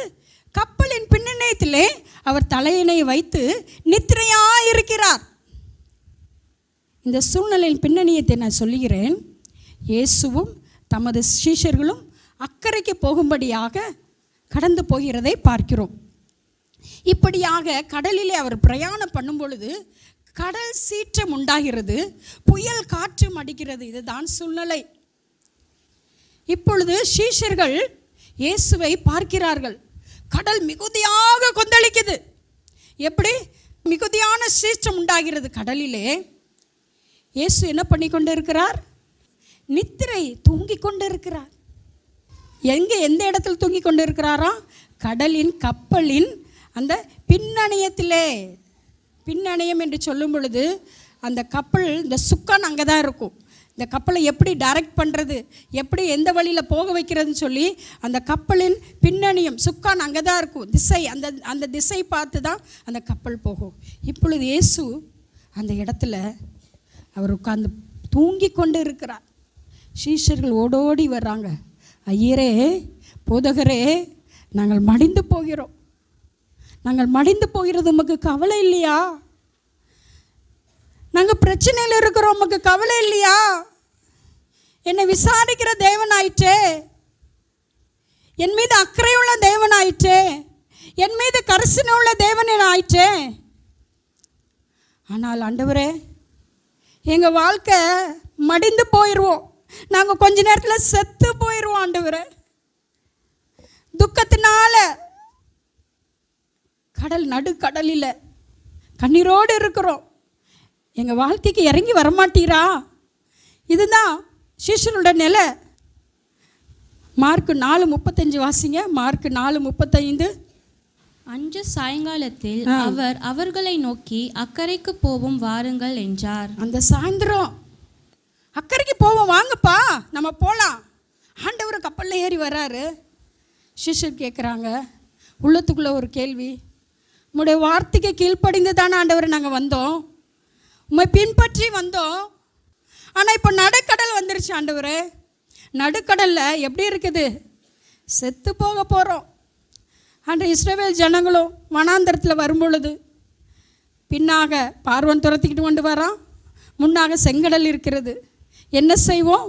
கப்பலின் பின்னணியத்திலே அவர் தலையினை வைத்து நித்திரையாயிருக்கிறார். இந்த சூழ்நிலையின் பின்னணியத்தை நான் சொல்லுகிறேன். இயேசுவும் தமது சீஷர்களும் அக்கறைக்கு போகும்படியாக கடந்து போகிறதை பார்க்கிறோம். இப்படியாக கடலிலே அவர் பிரயாணம் பண்ணும் பொழுது கடல் சீற்றம் உண்டாகிறது, புயல் காற்றும் அடிக்கிறது. இதுதான் சூழ்நிலை. இப்பொழுது சீஷர்கள் இயேசுவை பார்க்கிறார்கள். கடல் மிகுதியாக கொந்தளிக்குது. எப்படி? மிகுதியான சீற்றம் உண்டாகிறது கடலிலே. இயேசு என்ன பண்ணி கொண்டு இருக்கிறார்? நித்திரை, தூங்கி கொண்டு இருக்கிறார். எந்த இடத்துல தூங்கி கொண்டு இருக்கிறாரா? கடலின் கப்பலின் அந்த பின்னணியத்திலே. பின்னணியம் என்று சொல்லும் பொழுது அந்த கப்பல், இந்த சுக்கான் அங்கே தான் இருக்கும். இந்த கப்பலை எப்படி டைரக்ட் பண்ணுறது, எப்படி எந்த வழியில் போக வைக்கிறதுன்னு சொல்லி அந்த கப்பலின் பின்னணியம் சுக்கான் அங்கே தான் இருக்கும். திசை, அந்த திசை பார்த்து தான் அந்த கப்பல் போகும். இப்பொழுது இயேசு அந்த இடத்துல அவர் உட்கார்ந்து தூங்கி கொண்டு இருக்கிறார். சீஷர்கள் ஓடோடி வர்றாங்க. ஐயரே, போதகரே, நாங்கள் மடிந்து போகிறோம். நாங்கள் மடிந்து போகிறது உமக்கு கவலை இல்லையா? நாங்கள் பிரச்சனையில் இருக்கிறோம், உமக்கு கவலை இல்லையா? என்னை விசாரிக்கிற தேவனாயிற்றே, என் மீது அக்கறையுள்ள தேவனாயிற்றே, என் மீது கரிசனை உள்ள தேவன் ஆயிற்றே. ஆனால் ஆண்டவரே, எங்கள் வாழ்க்கை மடிந்து போயிடுவோம். நாங்கள் கொஞ்ச நேரத்தில் செத்து போயிடுவோம் ஆண்டவரே. துக்கத்தினால நடுக்கடலில் கண்ணீரோடு இருக்கிறோம். எங்கள் வாழ்க்கைக்கு இறங்கி வரமாட்டீரா? இதுதான் சீஷனோட நிலை. மார்க்கு 4:35 வாசிங்க. மார்க்கு 4:35. அன்று சாயங்காலத்தில் அவர் அவர்களை நோக்கி அக்கறைக்கு போவோம் வாருங்கள் என்றார். அந்த சாயந்தரம் அக்கறைக்கு போவோம், வாங்கப்பா நம்ம போகலாம். ஆண்டவர் கப்பலில் ஏறி வராரு. சிஷ்யர் கேட்குறாங்க, உள்ளத்துக்குள்ளே ஒரு கேள்வி, உம்முடைய வார்த்தைக்கு கீழ்ப்படிந்து தானே ஆண்டவர் நாங்கள் வந்தோம், உம்மை பின்பற்றி வந்தோம். ஆனால் இப்போ நடுக்கடல் வந்துருச்சு ஆண்டவரே. நடுக்கடலில் எப்படி இருக்குது? செத்து போக போகிறோம். அன்று இஸ்ரவேல் ஜனங்களும் வனாந்தரத்தில் வரும்பொழுது பின்னாக பார்வன் துரத்திக்கிட்டு கொண்டு வரான், முன்னாக செங்கடல் இருக்கிறது. என்ன செய்வோம்?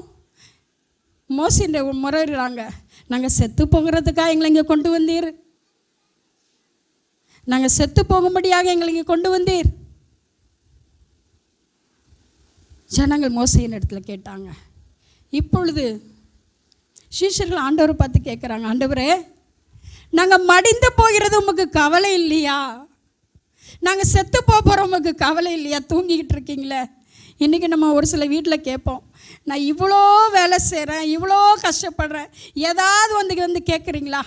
மோசே முறையிடுறாங்க, நாங்கள் செத்து போகிறதுக்காக எங்களை இங்கே கொண்டு வந்தீர், நாங்கள் செத்து போகும்படியாக எங்களை இங்கே கொண்டு வந்தீர். ஜனங்கள் மோசையின் இடத்துல கேட்டாங்க. இப்பொழுது சீஷர்கள் ஆண்டவரை பார்த்து கேட்குறாங்க, ஆண்டவரே, நாங்கள் மடிந்து போகிறது உமக்கு கவலை இல்லையா? நாங்கள் செத்து போகிறோம், உமக்கு கவலை இல்லையா? தூங்கிக்கிட்டு இருக்கீங்களே. இன்றைக்கி நம்ம ஒரு சில வீட்டில் கேட்போம், நான் இவ்வளோ வேலை செய்கிறேன், இவ்வளோ கஷ்டப்படுறேன், ஏதாவது வந்து கேட்குறீங்களா?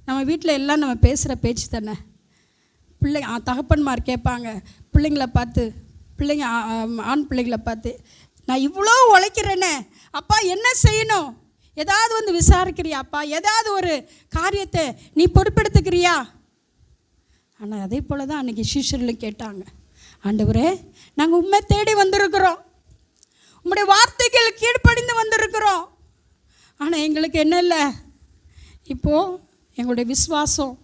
நம்ம வீட்டில் எல்லாம் நம்ம பேசுகிற பேச்சு தானே. தகப்பன்மார் கேட்பாங்க பிள்ளைங்களை பார்த்து, ஆண் பிள்ளைகளை பார்த்து, நான் இவ்வளோ உழைக்கிறேனே அப்பா, என்ன செய்யணும்? ஏதாவது வந்து விசாரிக்கிறியாப்பா? ஏதாவது ஒரு காரியத்தை நீ பொறுப்பெடுத்துக்கிறியா? ஆனால் அதே போல் தான் அன்றைக்கி சீஷர்களும் கேட்டாங்க, ஆண்டவரே, நாங்கள் உண்மை தேடி வந்திருக்கிறோம், உம்முடைய வார்த்தைகள் கீழ்ப்படிந்து வந்திருக்கிறோம். ஆனால் எங்களுக்கு என்ன இல்லை, இப்போது எங்களுடைய விசுவாசம்,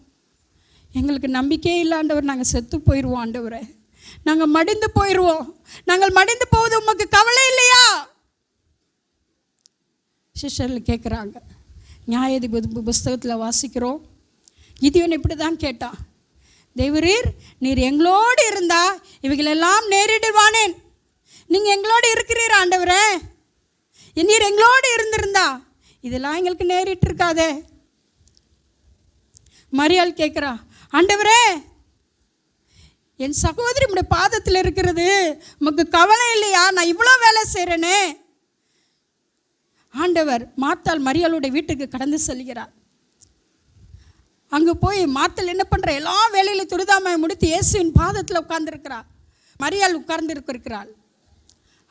எங்களுக்கு நம்பிக்கையே இல்லை ஆண்டவர், நாங்கள் செத்து போயிடுவோம் ஆண்டவரே, நாங்கள் மடிந்து போயிடுவோம், நாங்கள் மடிந்து போவது உமக்கு கவலை இல்லையா? சிஷ்யர்கள் கேட்குறாங்க. நியாயாதிபதி புஸ்தகத்தில் வாசிக்கிறோம், கிதியோன் இப்படி தான் கேட்டான், தேவரீர், நீர் எங்களோடு இருந்தா இவைகளெல்லாம் நேரிடுவானேன், நீங்கள் எங்களோடு இருக்கிறீர் ஆண்டவரே, நீர் எங்களோடு இருந்திருந்தா இதெல்லாம் எங்களுக்கு நேரிட்டு இருக்காதே. மரியாள் கேட்குறா, ஆண்டவரே, என் சகோதரி உடைய பாதத்தில் இருக்கிறது உமக்கு கவலை இல்லையா? நான் இவ்வளோ வேலை செய்கிறேனே. ஆண்டவர் மார்த்தாள் மரியாளுடைய வீட்டுக்கு கடந்து செல்கிறார். அங்கே போய் மார்த்தாள் என்ன பண்ணுற, எல்லா வேலையிலும் துரிதாமை முடித்து இயேசுவின் பாதத்தில் உட்கார்ந்துருக்கிறார். மரியாள் உட்கார்ந்து இருக்கிறாள்.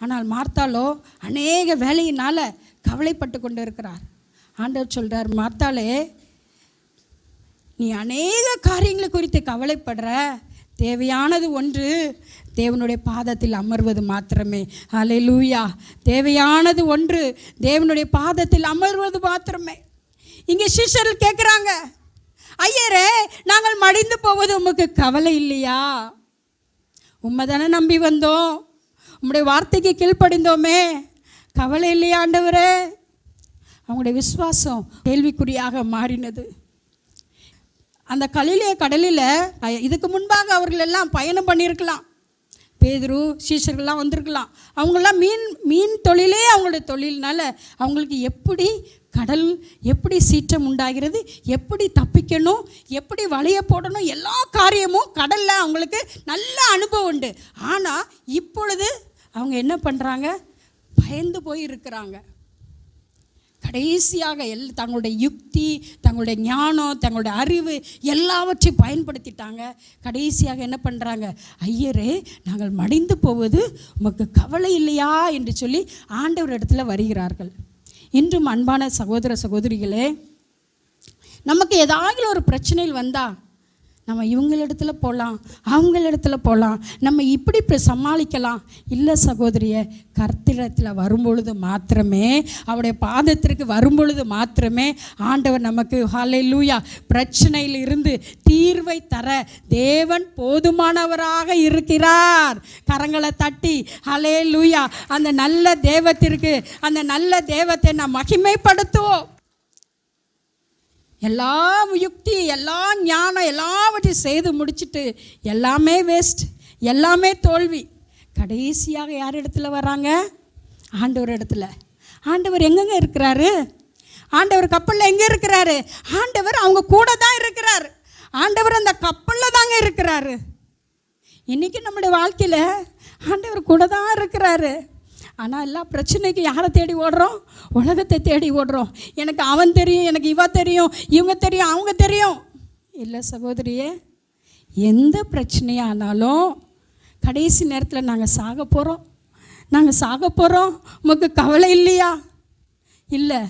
ஆனால் மார்த்தாளோ அநேக வேலையினால் கவலைப்பட்டு கொண்டு இருக்கிறார். ஆண்டவர் சொல்கிறார், மார்த்தாளே, நீ அநேக காரியங்களை குறித்து கவலைப்படுற, தேவையானது ஒன்று, தேவனுடைய பாதத்தில் அமர்வது மாத்திரமே. ஹல்லேலூயா. தேவையானது ஒன்று, தேவனுடைய பாதத்தில் அமர்வது மாத்திரமே. இங்கே சீஷர்கள் கேட்குறாங்க, ஐயரே, நாங்கள் மடிந்து போவது உமக்கு கவலை இல்லையா? உம்மை தானே நம்பி வந்தோம், உம்முடைய வார்த்தைக்கு கீழ்ப்படிந்தோமே, கவலை இல்லையா ஆண்டவரே? அவங்களுடைய விசுவாசம் கேள்விக்குறியாக மாறினது. அந்த கலிலேய கடலில் இதுக்கு முன்பாக அவர்கள் எல்லாம் பயணம் பண்ணியிருக்கலாம். பேதுரு சீஷர்கள்லாம் வந்திருக்கலாம். அவங்களாம் மீன் தொழிலே அவங்களுடைய தொழில்னால அவங்களுக்கு எப்படி கடல் எப்படி சீற்றம் உண்டாகிறது, எப்படி தப்பிக்கணும், எப்படி வலையை போடணும், எல்லா காரியமும் கடலில் அவங்களுக்கு நல்ல அனுபவம் உண்டு. ஆனால் இப்பொழுது அவங்க என்ன பண்ணுறாங்க, பயந்து போய் இருக்கிறாங்க. கடைசியாக தங்களுடைய யுக்தி, தங்களுடைய ஞானம், தங்களுடைய அறிவு எல்லாவற்றையும் பயன்படுத்திட்டாங்க. கடைசியாக என்ன பண்ணுறாங்க, ஐயரே, நாங்கள் மடிந்து போவது உமக்கு கவலை இல்லையா என்று சொல்லி ஆண்டவர் இடத்துல வருகிறார்கள். இன்றும் அன்பான சகோதர சகோதரிகளே, நமக்கு ஏதாவது ஒரு பிரச்சனைகள் வந்தால் நம்ம இவங்களிடத்துல போகலாம், அவங்களிடத்துல போகலாம், நம்ம இப்படி சமாளிக்கலாம். இல்லை சகோதரியை, கர்த்தரிடத்தில் வரும்பொழுது மாத்திரமே, அவருடைய பாதத்திற்கு வரும்பொழுது மாத்திரமே ஆண்டவர் நமக்கு ஹல்லேலூயா பிரச்சனையில் இருந்து தீர்வை தர தேவன் போதுமானவராக இருக்கிறார். கரங்களை தட்டி ஹல்லேலூயா அந்த நல்ல தேவத்திற்கு, அந்த நல்ல தேவத்தை நாம் மகிமைப்படுத்துவோம். எல்லா யுக்தி, எல்லா ஞானம் எல்லாவற்றையும் செய்து முடிச்சுட்டு எல்லாமே வேஸ்ட், எல்லாமே தோல்வி. கடைசியாக யார் இடத்துல வராங்க? ஆண்டவர் இடத்துல. ஆண்டவர் எங்கெங்க இருக்கிறாரு? ஆண்டவர் கப்பலில் எங்கே இருக்கிறாரு? ஆண்டவர் அவங்க கூட தான் இருக்கிறார். ஆண்டவர் அந்த கப்பலில் தாங்க இருக்கிறாரு. இன்றைக்கி நம்முடைய வாழ்க்கையில் ஆண்டவர் கூட தான் இருக்கிறாரு. ஆனால் எல்லா பிரச்சனைக்கு யாரை தேடி ஓடுறோம்? உலகத்தை தேடி ஓடுறோம். எனக்கு அவன் தெரியும், எனக்கு இவ தெரியும், இவங்க தெரியும், அவங்க தெரியும். இல்லை சகோதரியே, எந்த பிரச்சனையானாலும் கடைசி நேரத்தில் நாங்கள் சாக போகிறோம், உமக்கு கவலை இல்லையா? இல்லை,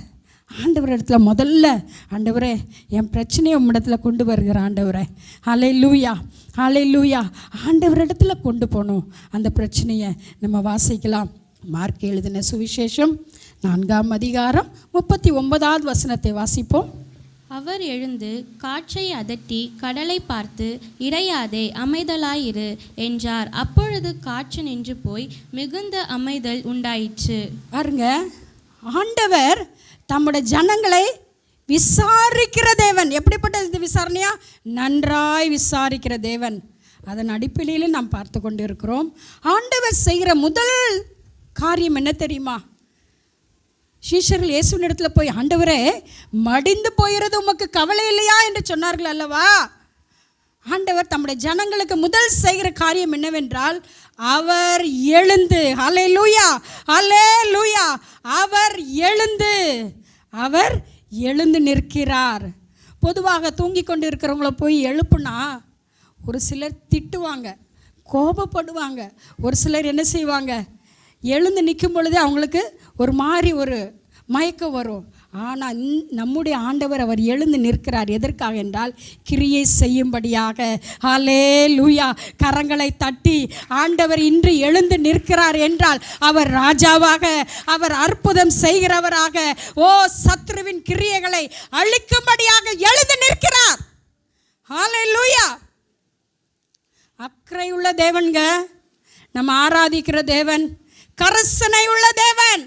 ஆண்டவர் இடத்துல முதல்ல, ஆண்டவரே என் பிரச்சனையை உம்மிடத்துல கொண்டு வருகிற ஆண்டவரே, ஹல்லேலூயா ஹல்லேலூயா, ஆண்டவர் இடத்துல கொண்டு போகணும். அந்த பிரச்சனையை நம்ம வாசிக்கலாம். மார்க் எழுதின சுவிசேஷம் 4ஆம் அதிகாரம் 39வது வசனத்தை வாசிப்போம். அவர் எழுந்து காற்றை அதட்டி கடலை பார்த்து, இறையாதே, அமைதலாயிரு என்றார். அப்பொழுது காற்று நின்று போய் மிகுந்த அமைதல் உண்டாயிற்று. பாருங்க, ஆண்டவர் தம்முடைய ஜனங்களை விசாரிக்கிற தேவன். எப்படிப்பட்ட விசாரணையா? நன்றாய் விசாரிக்கிற தேவன். அதன் அடிப்படையில் நாம் பார்த்து கொண்டு இருக்கிறோம். ஆண்டவர் செய்கிற முதல் காரியம் என்ன தெரியுமா? சீஷர்கள் இயேசுவின் இடத்துல போய், ஆண்டவரே மடிந்து போகிறது உமக்கு கவலை இல்லையா என்று சொன்னார்கள் அல்லவா? ஆண்டவர் தம்முடைய ஜனங்களுக்கு முதல் செய்கிற காரியம் என்னவென்றால், அவர் எழுந்து, ஹல்லேலூயா ஹல்லேலூயா, அவர் எழுந்து நிற்கிறார். பொதுவாக தூங்கி கொண்டு இருக்கிறவங்கள போய் எழுப்புனா ஒரு சிலர் திட்டுவாங்க, கோபப்படுவாங்க. ஒரு சிலர் என்ன செய்வாங்க? எழுந்து நிற்கும் பொழுதே அவங்களுக்கு ஒரு மாதிரி ஒரு மயக்கம் வரும். ஆனால் நம்முடைய ஆண்டவர் அவர் எழுந்து நிற்கிறார். எதற்காக என்றால் கிரியை செய்யும்படியாக. ஹல்லேலூயா, கரங்களை தட்டி ஆண்டவர் இன்று எழுந்து நிற்கிறார் என்றால் அவர் ராஜாவாக, அவர் அற்புதம் செய்கிறவராக, சத்ருவின் கிரியைகளை அழிக்கும்படியாக எழுந்து நிற்கிறார். ஹல்லேலூயா. அக்கறை உள்ள தேவன்க நம்ம ஆராதிக்கிற தேவன், கரசனை உள்ள தேவன்.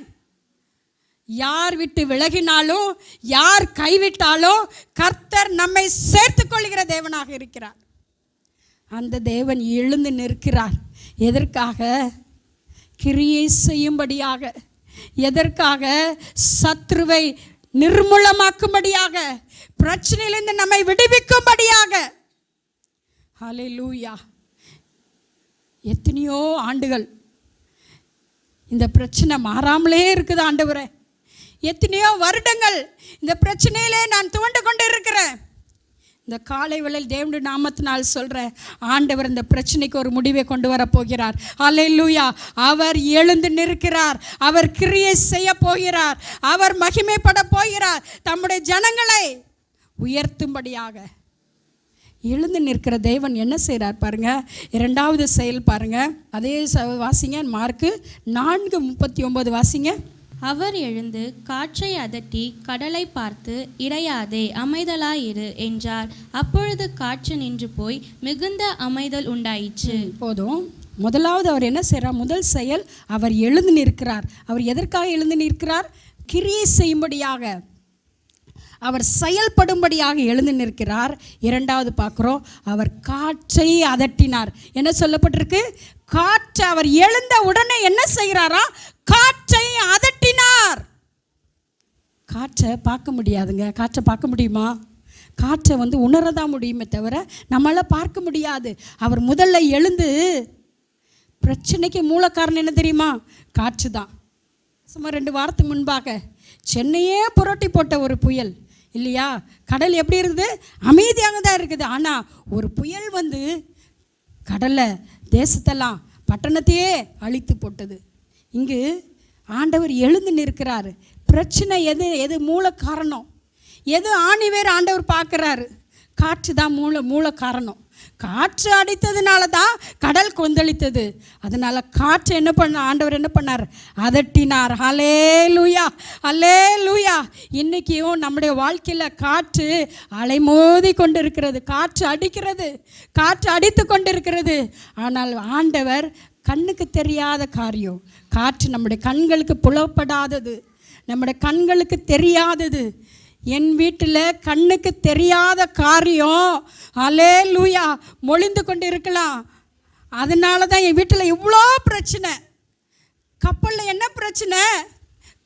யார் விட்டு விலகினாலும், யார் கைவிட்டாலும் கர்த்தர் நம்மை சேர்த்து கொள்கிற தேவனாக இருக்கிறார். அந்த தேவன் எழுந்து நிற்கிறார். எதற்காக? கிரியை செய்யும்படியாக. எதற்காக? சத்ருவை நிர்மூலமாக்கும்படியாக, பிரச்சனையிலிருந்து நம்மை விடுவிக்கும்படியாக. ஹல்லேலூயா. எத்தனையோ ஆண்டுகள் இந்த பிரச்சனை மாறாமலே இருக்குது ஆண்டவரே. எத்தனையோ வருடங்கள் இந்த பிரச்சனையிலே நான் துவண்டு கொண்டு இருக்கிறேன். இந்த காலை வேளையில் தேவனுடைய நாமத்தினால் சொல்கிறேன், ஆண்டவர் இந்த பிரச்சனைக்கு ஒரு முடிவை கொண்டு வரப்போகிறார். ஹல்லேலூயா. அவர் எழுந்து நிற்கிறார். அவர் கிரியை செய்ய போகிறார். அவர் மகிமைப்பட போகிறார். தம்முடைய ஜனங்களை உயர்த்தும்படியாக எழுந்து நிற்கிற தேவன் என்ன செய்கிறார் பாருங்க. இரண்டாவது செயல் பாருங்க. அதே வாசிங்க, மார்க்கு 4:39 வாசிங்க. அவர் எழுந்து காற்றை அதட்டி கடலை பார்த்து, இறையாதே, அமைதலாயிரு என்றார். அப்பொழுது காற்று நின்று போய் மிகுந்த அமைதல் உண்டாயிற்று. போதும். முதலாவது அவர் என்ன செய்கிறார்? முதல் செயல், அவர் எழுந்து நிற்கிறார். அவர் எதற்காக எழுந்து நிற்கிறார்? கிரியை செய்யும்படியாக, அவர் செயல்படும்படியாக எழுந்து நிற்கிறார். இரண்டாவது பார்க்குறோம், அவர் காற்றை அதட்டினார். என்ன சொல்லப்பட்டிருக்கு? காற்றை, அவர் எழுந்த உடனே என்ன செய்கிறாரா? காற்றை அதட்டினார். காற்றை பார்க்க முடியாதுங்க. காற்றை பார்க்க முடியுமா? காற்றை உணரதான் முடியுமே தவிர நம்மளால் பார்க்க முடியாது. அவர் முதல்ல எழுந்து, பிரச்சனைக்கு மூல காரணம் என்ன தெரியுமா? காற்று தான். சுமார் 2 வாரத்துக்கு முன்பாக சென்னையே புரட்டி போட்ட ஒரு புயல் இல்லையா? கடல் எப்படி இருக்குது? அமைதியாக தான் இருக்குது. ஆனால் ஒரு புயல் கடலை, தேசத்தெல்லாம், பட்டணத்தையே அழித்து போட்டது. இங்கு ஆண்டவர் எழுந்து நிற்கிறார். பிரச்சனை எது மூல காரணம்? எது ஆணிவேர் ஆண்டவர் பார்க்குறாரு? காற்று தான் மூல காரணம். காற்று அடித்ததுனால தான் கடல் கொந்தளித்தது. அதனால் காற்று என்ன பண்ண ஆண்டவர் என்ன பண்ணார்? அதட்டினார். ஹல்லேலூயா, ஹல்லேலூயா. இன்றைக்கியும் நம்முடைய வாழ்க்கையில் காற்று அலைமோதி கொண்டு இருக்கிறது, காற்று அடிக்கிறது, காற்று அடித்து கொண்டு இருக்கிறது. ஆனால் ஆண்டவர் கண்ணுக்கு தெரியாத காரியம், காற்று நம்முடைய கண்களுக்கு புலப்படாதது, நம்முடைய கண்களுக்கு தெரியாதது. என் வீட்டில் கண்ணுக்கு தெரியாத காரியம் ஹல்லேலூயா மொழிந்து கொண்டு இருக்கலாம். அதனால தான் என் வீட்டில் இவ்வளோ பிரச்சனை. கப்பலில் என்ன பிரச்சனை?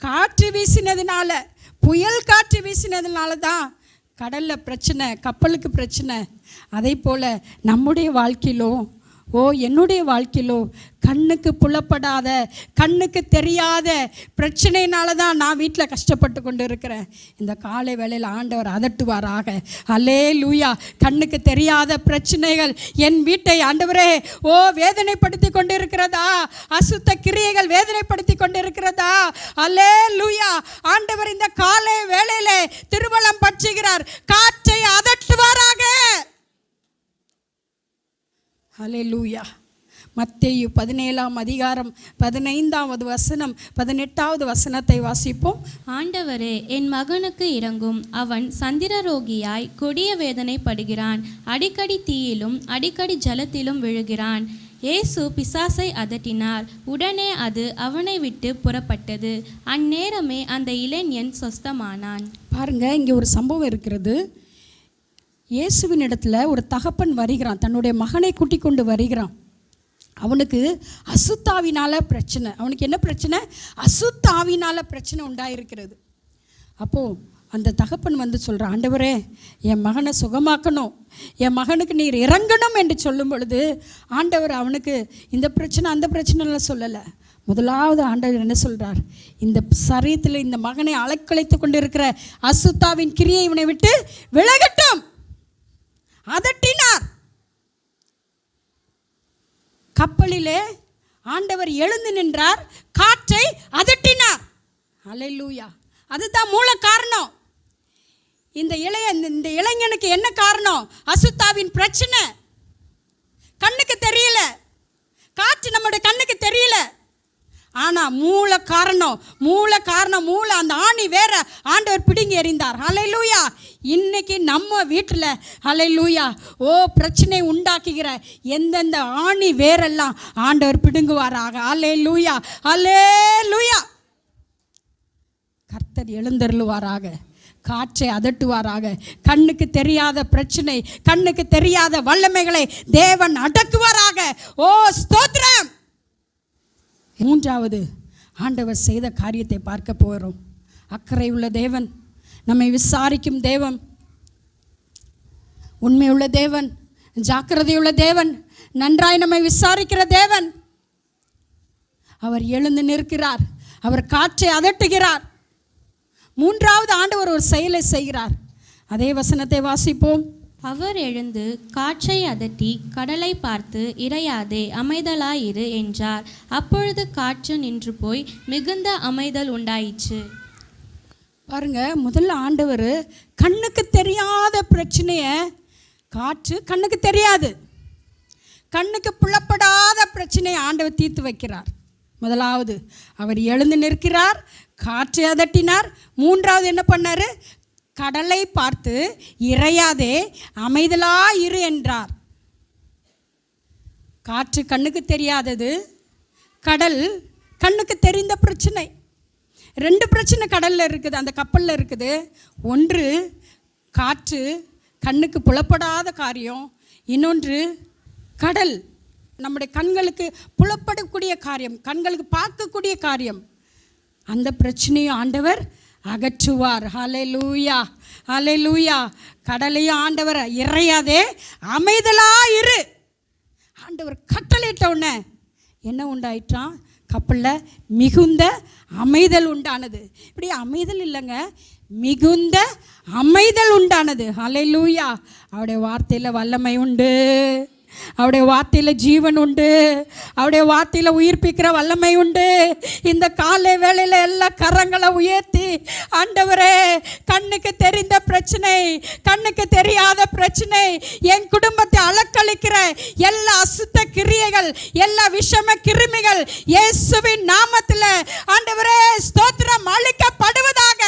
காற்று வீசினதுனால, புயல் காற்று வீசினதுனால தான் கடலில் பிரச்சனை, கப்பலுக்கு பிரச்சனை. அதே போல் நம்முடைய வாழ்க்கையிலும் என்னுடைய வாழ்க்கையிலோ கண்ணுக்கு புலப்படாத, கண்ணுக்கு தெரியாத பிரச்சனையினால தான் நான் வீட்டில் கஷ்டப்பட்டு கொண்டு இருக்கிறேன். இந்த காலை வேளையில் ஆண்டவர் அதட்டுவாராக. ஹல்லேலூயா. கண்ணுக்கு தெரியாத பிரச்சனைகள் என் வீட்டை ஆண்டவரே வேதனைப்படுத்தி கொண்டு இருக்கிறதா? அசுத்த கிரியைகள் வேதனைப்படுத்தி கொண்டு இருக்கிறதா? ஹல்லேலூயா. ஆண்டவர் இந்த காலை வேளையிலே திருவலம் பற்றுகிறார். காற்றை அதட்டுவாராக. ஹல்லேலூயா. மத்தேயு 17ஆம் அதிகாரம் 15வது வசனம் 18வது வசனத்தை வாசிப்போம். ஆண்டவரே, என் மகனுக்கு இரங்கும். அவன் சந்திரரோகியாய் கொடிய வேதனைப்படுகிறான். அடிக்கடி தீயிலும் அடிக்கடி ஜலத்திலும் விழுகிறான். இயேசு பிசாசை அதட்டினார். உடனே அது அவனை விட்டு புறப்பட்டது. அந்நேரமே அந்த இளைஞன் சொஸ்தமானான். பாருங்க, இங்கே ஒரு சம்பவம் இருக்கிறது. இயேசுவின் இடத்துல ஒரு தகப்பன் வருகிறான், தன்னுடைய மகனை கூட்டிக் கொண்டு வருகிறான். அவனுக்கு அசுத்தாவினால் பிரச்சனை. அவனுக்கு என்ன பிரச்சனை? அசுத்தாவினால் பிரச்சனை உண்டாயிருக்கிறது. அப்போது அந்த தகப்பன் வந்து சொல்கிறான், ஆண்டவரே என் மகனை சுகமாக்கணும், என் மகனுக்கு நீர் இறங்கணும் என்று சொல்லும் பொழுது ஆண்டவர் அவனுக்கு இந்த பிரச்சனை அந்த பிரச்சனைலாம் சொல்லலை. முதலாவது ஆண்டவர் என்ன சொல்கிறார்? இந்த சரீரத்தில் இந்த மகனை அலைக்கழித்து கொண்டு இருக்கிற அசுத்தாவின் கிரியை இவனை விட்டு விலகட்டும். அதட்டினார். கப்பலிலே ஆண்டவர் எழுந்து நின்றார், காற்றை அதட்டினார். ஹல்லேலூயா. அதுதான் மூல காரணம். இந்த இளைஞனுக்கு என்ன காரணம்? அசுத்தாவின் பிரச்சனை. கண்ணுக்கு தெரியல, காற்று நம்முடைய கண்ணுக்கு தெரியல. ஆனால் மூல காரணம் அந்த ஆணி வேற ஆண்டவர் பிடுங்கி எறிந்தார். ஹல்லேலூயா. இன்னைக்கு நம்ம வீட்டில் ஹல்லேலூயா பிரச்சனை உண்டாக்குகிற எந்தெந்த ஆணி வேரெல்லாம் ஆண்டவர் பிடுங்குவாராக. ஹல்லேலூயா, ஹல்லேலூயா. கர்த்தர் எழுந்தருளுவாராக, காற்றை அதட்டுவாராக. கண்ணுக்கு தெரியாத பிரச்சனை, கண்ணுக்கு தெரியாத வல்லமைகளை தேவன் அடக்குவாராக. ஸ்தோத்திரம். மூன்றாவது ஆண்டவர் செய்த காரியத்தை பார்க்க போகிறோம். அக்கறை உள்ள தேவன், நம்மை விசாரிக்கும் தேவன், உண்மையுள்ள தேவன், ஜாக்கிரதையுள்ள தேவன், நன்றாய் நம்மை விசாரிக்கிற தேவன். அவர் எழுந்து நிற்கிறார், அவர் காற்றை அதட்டுகிறார். மூன்றாவது ஆண்டவர் ஒரு செயலை செய்கிறார். அதே வசனத்தை வாசிப்போம். அவர் எழுந்து காற்றை அதட்டி கடலை பார்த்து, இறையாதே, அமைதலாயிரு என்றார். அப்பொழுது காற்று நின்று போய் மிகுந்த அமைதல் உண்டாயிற்று. பாருங்க, முதல்ல ஆண்டவர் கண்ணுக்கு தெரியாத பிரச்சனையை, காற்று கண்ணுக்கு தெரியாது, கண்ணுக்கு புலப்படாத பிரச்சனையை ஆண்டவர் தீர்த்து வைக்கிறார். முதலாவது அவர் எழுந்து நிற்கிறார், காற்றை அதட்டினார். மூன்றாவது என்ன பண்ணார்? கடலை பார்த்து, இறையாதே, அமைதலாயிரு என்றார். காற்று கண்ணுக்கு தெரியாதது, கடல் கண்ணுக்கு தெரிந்த பிரச்சனை. ரெண்டு பிரச்சனை கடலில் இருக்குது, அந்த கப்பலில் இருக்குது. ஒன்று காற்று, கண்ணுக்கு புலப்படாத காரியம். இன்னொன்று கடல், நம்முடைய கண்களுக்கு புலப்படக்கூடிய காரியம், கண்களுக்கு பார்க்கக்கூடிய காரியம். அந்த பிரச்சனையும் ஆண்டவர் அகற்றுவார். ஹல்லேலூயா, ஹல்லேலூயா. கடலையும் ஆண்டவர் இறையாதே, அமைதலாயிரு ஆண்டவர் கட்டளையிட்ட உடனே என்ன உண்டாயிற்றான்? கப்பலில் மிகுந்த அமைதல் உண்டானது. இப்படி அமைதல் இல்லைங்க, மிகுந்த அமைதல் உண்டானது. ஹல்லேலூயா. அவருடைய வார்த்தையில் வல்லமை உண்டு. அவருடைய வார்த்தையில் ஜீவன் உண்டு, அவருடைய வார்த்தையில் உயிர்ப்பிக்கிற வல்லமை உண்டு. இந்த காலை வேளையில் எல்லா கரங்களை உயர்த்தி, ஆண்டவரே, கண்ணுக்கு தெரிந்த பிரச்சனை, கண்ணுக்கு தெரியாத பிரச்சனை, என் குடும்பத்தை அலக்களிக்கிற எல்லா அசுத்த கிரியைகள், எல்லா விஷம கிருமிகள் இயேசுவின் நாமத்தில் ஆண்டவரே ஸ்தோத்திரம் அழிக்கப்படுவதாக.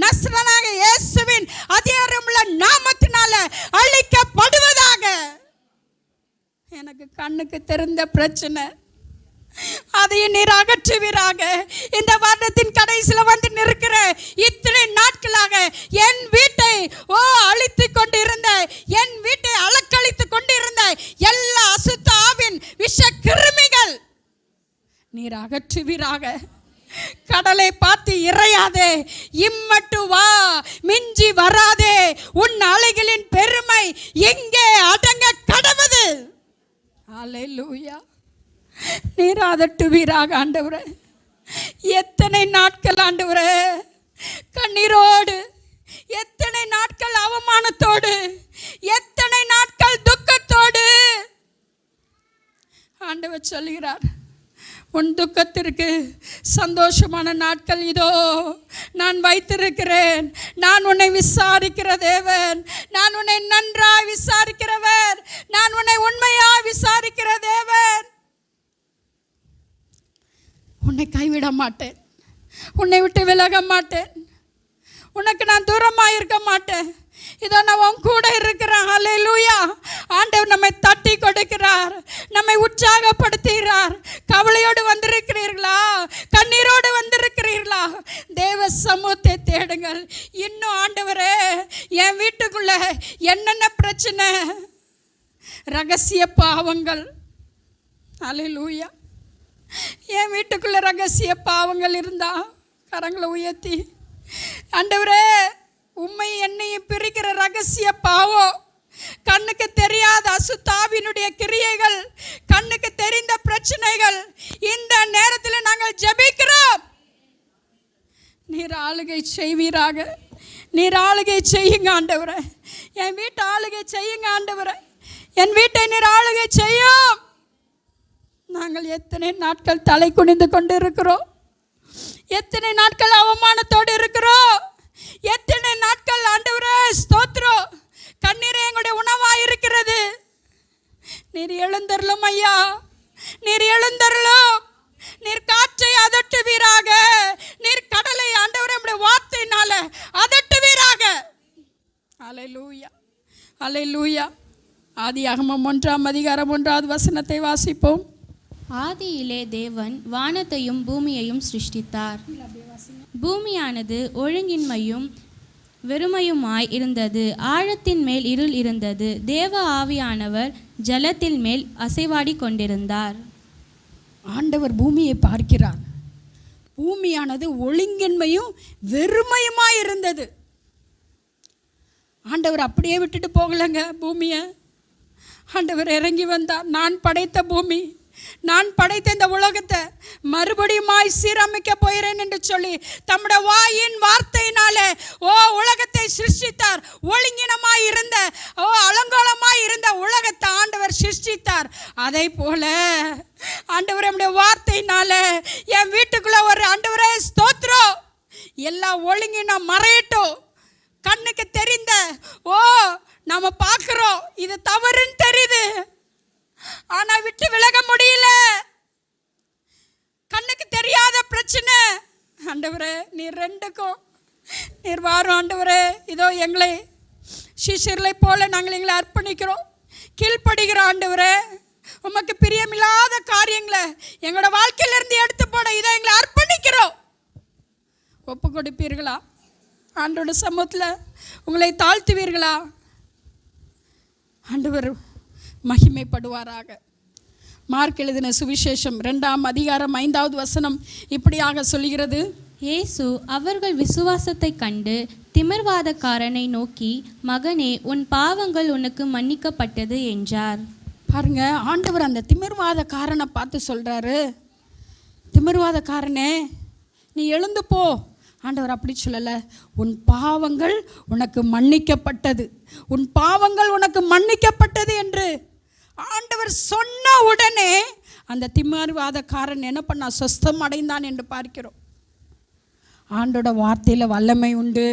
நஸ்ரனாக இயேசுவின் அதிகாரமுள்ள நாமத்தினால அழிக்கப்படுவதாக. எனக்கு கண்ணுக்கு தெரிந்த பிரச்சனை, அதையும் நீர் அகற்றுவீராக. இந்த வருடத்தின் கடைசியில் வந்து நிற்கிற இத்தனை நாட்களாக என் வீட்டை அழித்து கொண்டிருந்த, என் வீட்டை அலக்களித்து கொண்டிருந்த எல்லா அசுத்த ஆவின் விஷ கிருமிகள் நீர் அகற்றுவீராக. கடலை பார்த்து இறையாதே, இம்மட்டு வா, மிஞ்சி வராதே, உன் அலைகளின் பெருமை எங்கே அடங்க கடவுது. அல்லேலூயா. நீர் அதட்டுவீராக ஆண்டவரே. எத்தனை நாட்கள் ஆண்டவரே கண்ணீரோடு, எத்தனை நாட்கள் அவமானத்தோடு, எத்தனை நாட்கள் துக்கத்தோடு. ஆண்டவர் சொல்கிறார், உன் துக்கத்திற்கு சந்தோஷமான நாட்கள் இதோ நான் வைத்திருக்கிறேன். நான் உன்னை விசாரிக்கிற தேவன், நான் உன்னை நன்றாய் விசாரிக்கிறவர், நான் உன்னை உண்மையாய் விசாரிக்கிற தேவன். உன்னை கைவிட மாட்டேன், உன்னை விட்டு விலக மாட்டேன், உனக்கு நான் தூரமாக இருக்க மாட்டேன். இதோ நான் உன் கூட இருக்கிறேன். ஹல்லேலூயா. ஆண்டவர் நம்மை தட்டி கொடுக்கிறார், நம்மை உற்சாகப்படுத்துகிறார். கவலையோடு வந்திருக்கிறீர்களா? கண்ணீரோடு வந்திருக்கிறீர்களா? தேவ சமூகத்தை தேடுங்கள். இன்னும் ஆண்டவரே, என் வீட்டுக்குள்ள என்னென்ன பிரச்சனை, ரகசிய பாவங்கள், ஹல்லேலூயா, என் வீட்டுக்குள்ள ரகசிய பாவங்கள் இருந்தா கரங்களை உயர்த்தி, ஆண்டவரே, உம்மை என்னையும் பிரிக்கிற ரகசிய பாவம், கண்ணுக்கு தெரியாத அசுத்தாவினுடைய கிரியைகள், கண்ணுக்கு தெரிந்த பிரச்சனைகள், இந்த நேரத்தில் நாங்கள் ஜெபிக்கிறோம். நீர் ஆளுகை செய்வீராக. நீர் ஆளுகை செய்யுங்க ஆண்டவரே. என் வீட்டை ஆளுகை செய்யுங்க ஆண்டவரே. என் வீட்டை நீர் ஆளுகை செய்யும். நாங்கள் எத்தனை நாட்கள் தலை குனிந்து கொண்டு இருக்கிறோம், எத்தனை நாட்கள் அவமானத்தோடு இருக்கிறோம், எத்தனை நாட்கள் ஆண்டவரே ஸ்தோத்திரம் கண்ணீரே எங்களுடைய உணவாக இருக்கிறது. நீர் எழுந்தருளும் ஐயா, நீர் எழுந்தருளும். நீர் காற்றை அதட்டுவீராக, நீர் கடலை ஆண்டவரே நம்முடைய வார்த்தையினால அதட்டுவீராக. அல்லேலூயா, அல்லேலூயா. ஆதியாகமம் 1:1 வாசிப்போம். ஆதியிலே தேவன் வானத்தையும் பூமியையும் சிருஷ்டித்தார். பூமியானது ஒழுங்கின்மையும் வெறுமையுமாய் இருந்தது. ஆழத்தின் மேல் இருள் இருந்தது. தேவ ஆவியானவர் ஜலத்தின் மேல் அசைவாடி கொண்டிருந்தார். ஆண்டவர் பூமியை பார்க்கிறார். பூமியானது ஒழுங்கின்மையும் வெறுமையுமாய் இருந்தது. ஆண்டவர் அப்படியே விட்டுட்டு போகலைங்க பூமியை. ஆண்டவர் இறங்கி வந்தார். நான் படைத்த பூமி, நான் படைத்த இந்த உலகத்தை மறுபடியுமாய் சீரமைக்க போகிறேன் என்று சொல்லி தம்முடைய வாயின் வார்த்தையினாலே உலகத்தை சிருஷ்டித்தார். ஒழுங்கினமாய் இருந்த அலங்கோலமாய் இருந்த உலகத்தை ஆண்டவர் சிருஷ்டித்தார். அதை போல ஆண்டவர் நம்முடைய வார்த்தையினால என் வீட்டுக்குள்ள ஒரு ஆண்டவரே ஸ்தோத்திரம் எல்லா ஒழுங்கினம் மறையட்டும். கண்ணுக்கு தெரிந்த நாம பார்க்கிறோம், இது தவறுன்னு தெரியுது, ஆனா விட்டு விலக முடியல. கண்ணுக்கு தெரியாத பிரச்சனை. ஆண்டவரே, நீர் ரெண்டுக்கும் நீர் வாரும் ஆண்டவரே. இதோ எங்களை சிஷ்யர்களை போல நாங்கள் எங்களை அர்ப்பணிக்கிறோம், கீழ்ப்படுகிறோம் ஆண்டவரே. உமக்கு பிரியமில்லாத காரியங்களை எங்களோட வாழ்க்கையிலிருந்து எடுத்து போட இதோ எங்களை அர்ப்பணிக்கிறோம். ஒப்பு கொடுப்பீர்களா? ஆண்டோட சமூகத்தில் உங்களை தாழ்த்துவீர்களா? ஆண்டவர் மகிமைப்படுவாராக. மார்க் எழுதின சுவிசேஷம் 2:5 இப்படியாக சொல்கிறது. இயேசு அவர்கள் விசுவாசத்தை கண்டு திமிர்வாதக்காரனை நோக்கி, மகனே, உன் பாவங்கள் உனக்கு மன்னிக்கப்பட்டது என்றார். பாருங்க, ஆண்டவர் அந்த திமிர்வாதக்காரனை பார்த்து சொல்றாரு, திமிர்வாதக்காரனே நீ எழுந்து போ. ஆண்டவர் அப்படி சொல்லலை, உன் பாவங்கள் உனக்கு மன்னிக்கப்பட்டது, உன் பாவங்கள் உனக்கு மன்னிக்கப்பட்டது என்று ஆண்டவர் சொன்ன உடனே அந்த திமிர்வாதக்காரன் என்ன பண்ணா? சொஸ்தம் அடைந்தான் என்று பார்க்கிறோம். ஆண்டோட வார்த்தையில் வல்லமை உண்டு.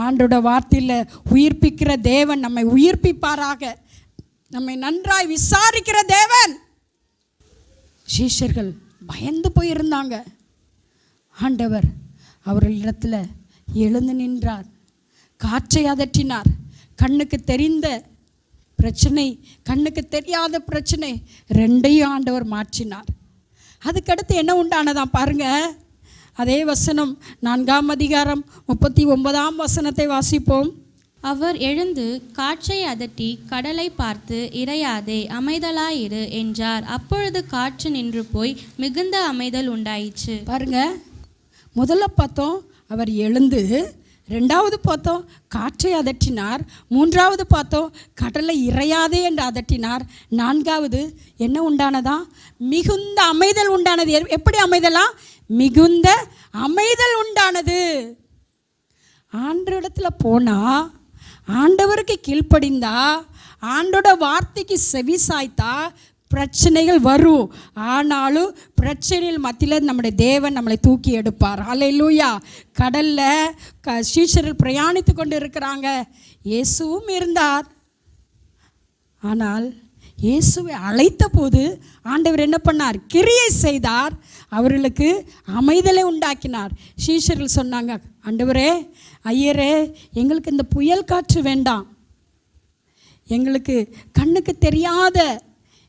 ஆண்டோட வார்த்தையில் உயிர்ப்பிக்கிற தேவன் நம்மை உயிர்ப்பிப்பாராக. நம்மை நன்றாய் விசாரிக்கிற தேவன். சீஷர்கள் பயந்து போயிருந்தாங்க. ஆண்டவர் அவர்களிடத்தில் எழுந்து நின்றார், காற்றை அதட்டினார். கண்ணுக்கு தெரிந்த பிரச்சனை, கண்ணுக்கு தெரியாத பிரச்சனை ரெண்டையும் ஆண்டவர் மாற்றினார். அதுக்கடுத்து என்ன உண்டானதான் பாருங்க. அதே வசனம் 4ஆம் அதிகாரம் 39ஆம் வசனத்தை வாசிப்போம். அவர் எழுந்து காற்றை அதட்டி கடலை பார்த்து, இறையாதே, அமைதலாயிரு என்றார். அப்பொழுது காற்று நின்று போய் மிகுந்த அமைதல் உண்டாயிற்று. பாருங்க, முதல்ல பார்த்தோம் அவர் எழுந்து, ரெண்டாவது பார்த்தோம் காற்றை அதட்டினார், மூன்றாவது பார்த்தோம் கடலை இறையாதே என்று அதட்டினார், நான்காவது என்ன உண்டானதா? மிகுந்த அமைதல் உண்டானது. எப்படி அமைதலா? மிகுந்த அமைதல் உண்டானது. ஆண்டவரிடத்தில் போனால், ஆண்டவருக்கு கீழ்ப்படிந்தா, ஆண்டோட வார்த்தைக்கு செவி சாய்த்தா பிரச்சனைகள் வரும். ஆனாலும் பிரச்சனைகள் மத்தியில் நம்முடைய தேவன் நம்மளை தூக்கி எடுப்பார். அல்லேலூயா. கடலில் சீஷர்கள் பிரயாணித்து கொண்டு இருக்கிறாங்க. இயேசுவும் இருந்தார். ஆனால் இயேசுவை அழைத்த போது ஆண்டவர் என்ன பண்ணார்? கிரியை செய்தார். அவர்களுக்கு அமைதலை உண்டாக்கினார். சீஷர்கள் சொன்னாங்க, ஆண்டவரே, ஐயரே, எங்களுக்கு இந்த புயல் காற்று வேண்டாம், எங்களுக்கு கண்ணுக்கு தெரியாத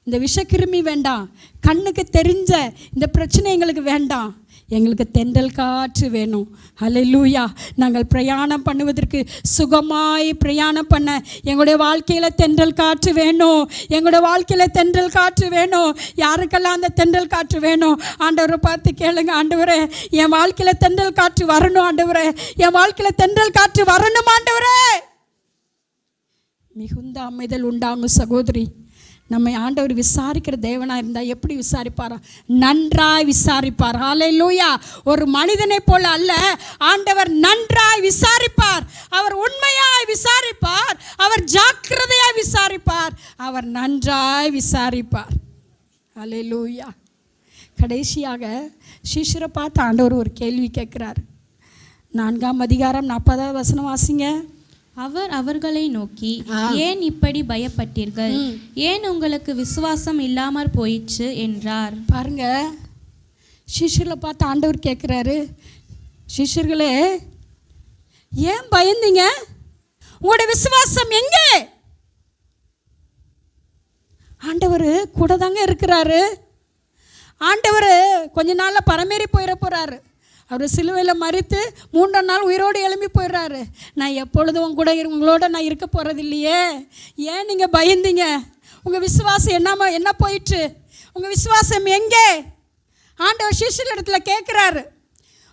இந்த விஷக்கிருமி வேண்டாம், கண்ணுக்கு தெரிஞ்ச இந்த பிரச்சனை எங்களுக்கு வேண்டாம், எங்களுக்கு தென்றல் காற்று வேணும். அல்லேலூயா. நாங்கள் பிரயாணம் பண்ணுவதற்கு, சுகமாய் பிரயாணம் பண்ண எங்களுடைய வாழ்க்கையில் தென்றல் காற்று வேணும், எங்களுடைய வாழ்க்கையில் தென்றல் காற்று வேணும். யாருக்கெல்லாம் அந்த தென்றல் காற்று வேணும்? ஆண்டவரை பார்த்து கேளுங்க, ஆண்டவரே, என் வாழ்க்கையில் தென்றல் காற்று வரணும் ஆண்டவரே, என் வாழ்க்கையில் தென்றல் காற்று வரணும் ஆண்டவரே. மிகுந்த அமைதல் உண்டாகும். சகோதரி, நம்மை ஆண்டவர் விசாரிக்கிற தேவனாக இருந்தால் எப்படி விசாரிப்பாரா? நன்றாய் விசாரிப்பார். ஹல்லேலூயா. ஒரு மனிதனை போல அல்ல, ஆண்டவர் நன்றாய் விசாரிப்பார். அவர் உண்மையாய் விசாரிப்பார். அவர் ஜாக்கிரதையாய் விசாரிப்பார். அவர் நன்றாய் விசாரிப்பார். ஹல்லேலூயா. கடைசியாக சீஷரை பார்த்து ஆண்டவர் ஒரு கேள்வி கேட்குறார். 4ஆம் அதிகாரம் 40ஆவது வசனம் வாசிங்க. அவர் அவர்களை நோக்கி, ஏன் இப்படி பயப்பட்டீர்கள்? ஏன் உங்களுக்கு விசுவாசம் இல்லாமற் போயிற்று என்றார். பாருங்க, சிஷ்யர்களை பார்த்து ஆண்டவர் கேட்குறாரு, சிஷ்யர்களே, ஏன் பயந்தீங்க? உங்களுடைய விசுவாசம் எங்கே? ஆண்டவர் கூட தாங்க இருக்கிறாரு. ஆண்டவர் கொஞ்ச நாளில் பரமேறி போயிட போகிறாரு. அவர் சிலுவையில் மரித்து 3ஆம் நாள் உயிரோடு எழும்பி போயிடுறாரு. நான் எப்பொழுதும் உங்களோட நான் இருக்க போகிறது இல்லையே, ஏன் நீங்கள் பயந்தீங்க? உங்கள் விசுவாசம் என்ன போயிட்டு? உங்கள் விசுவாசம் எங்கே? ஆண்டவர் சிஷ்யர் இடத்துல கேட்குறாரு,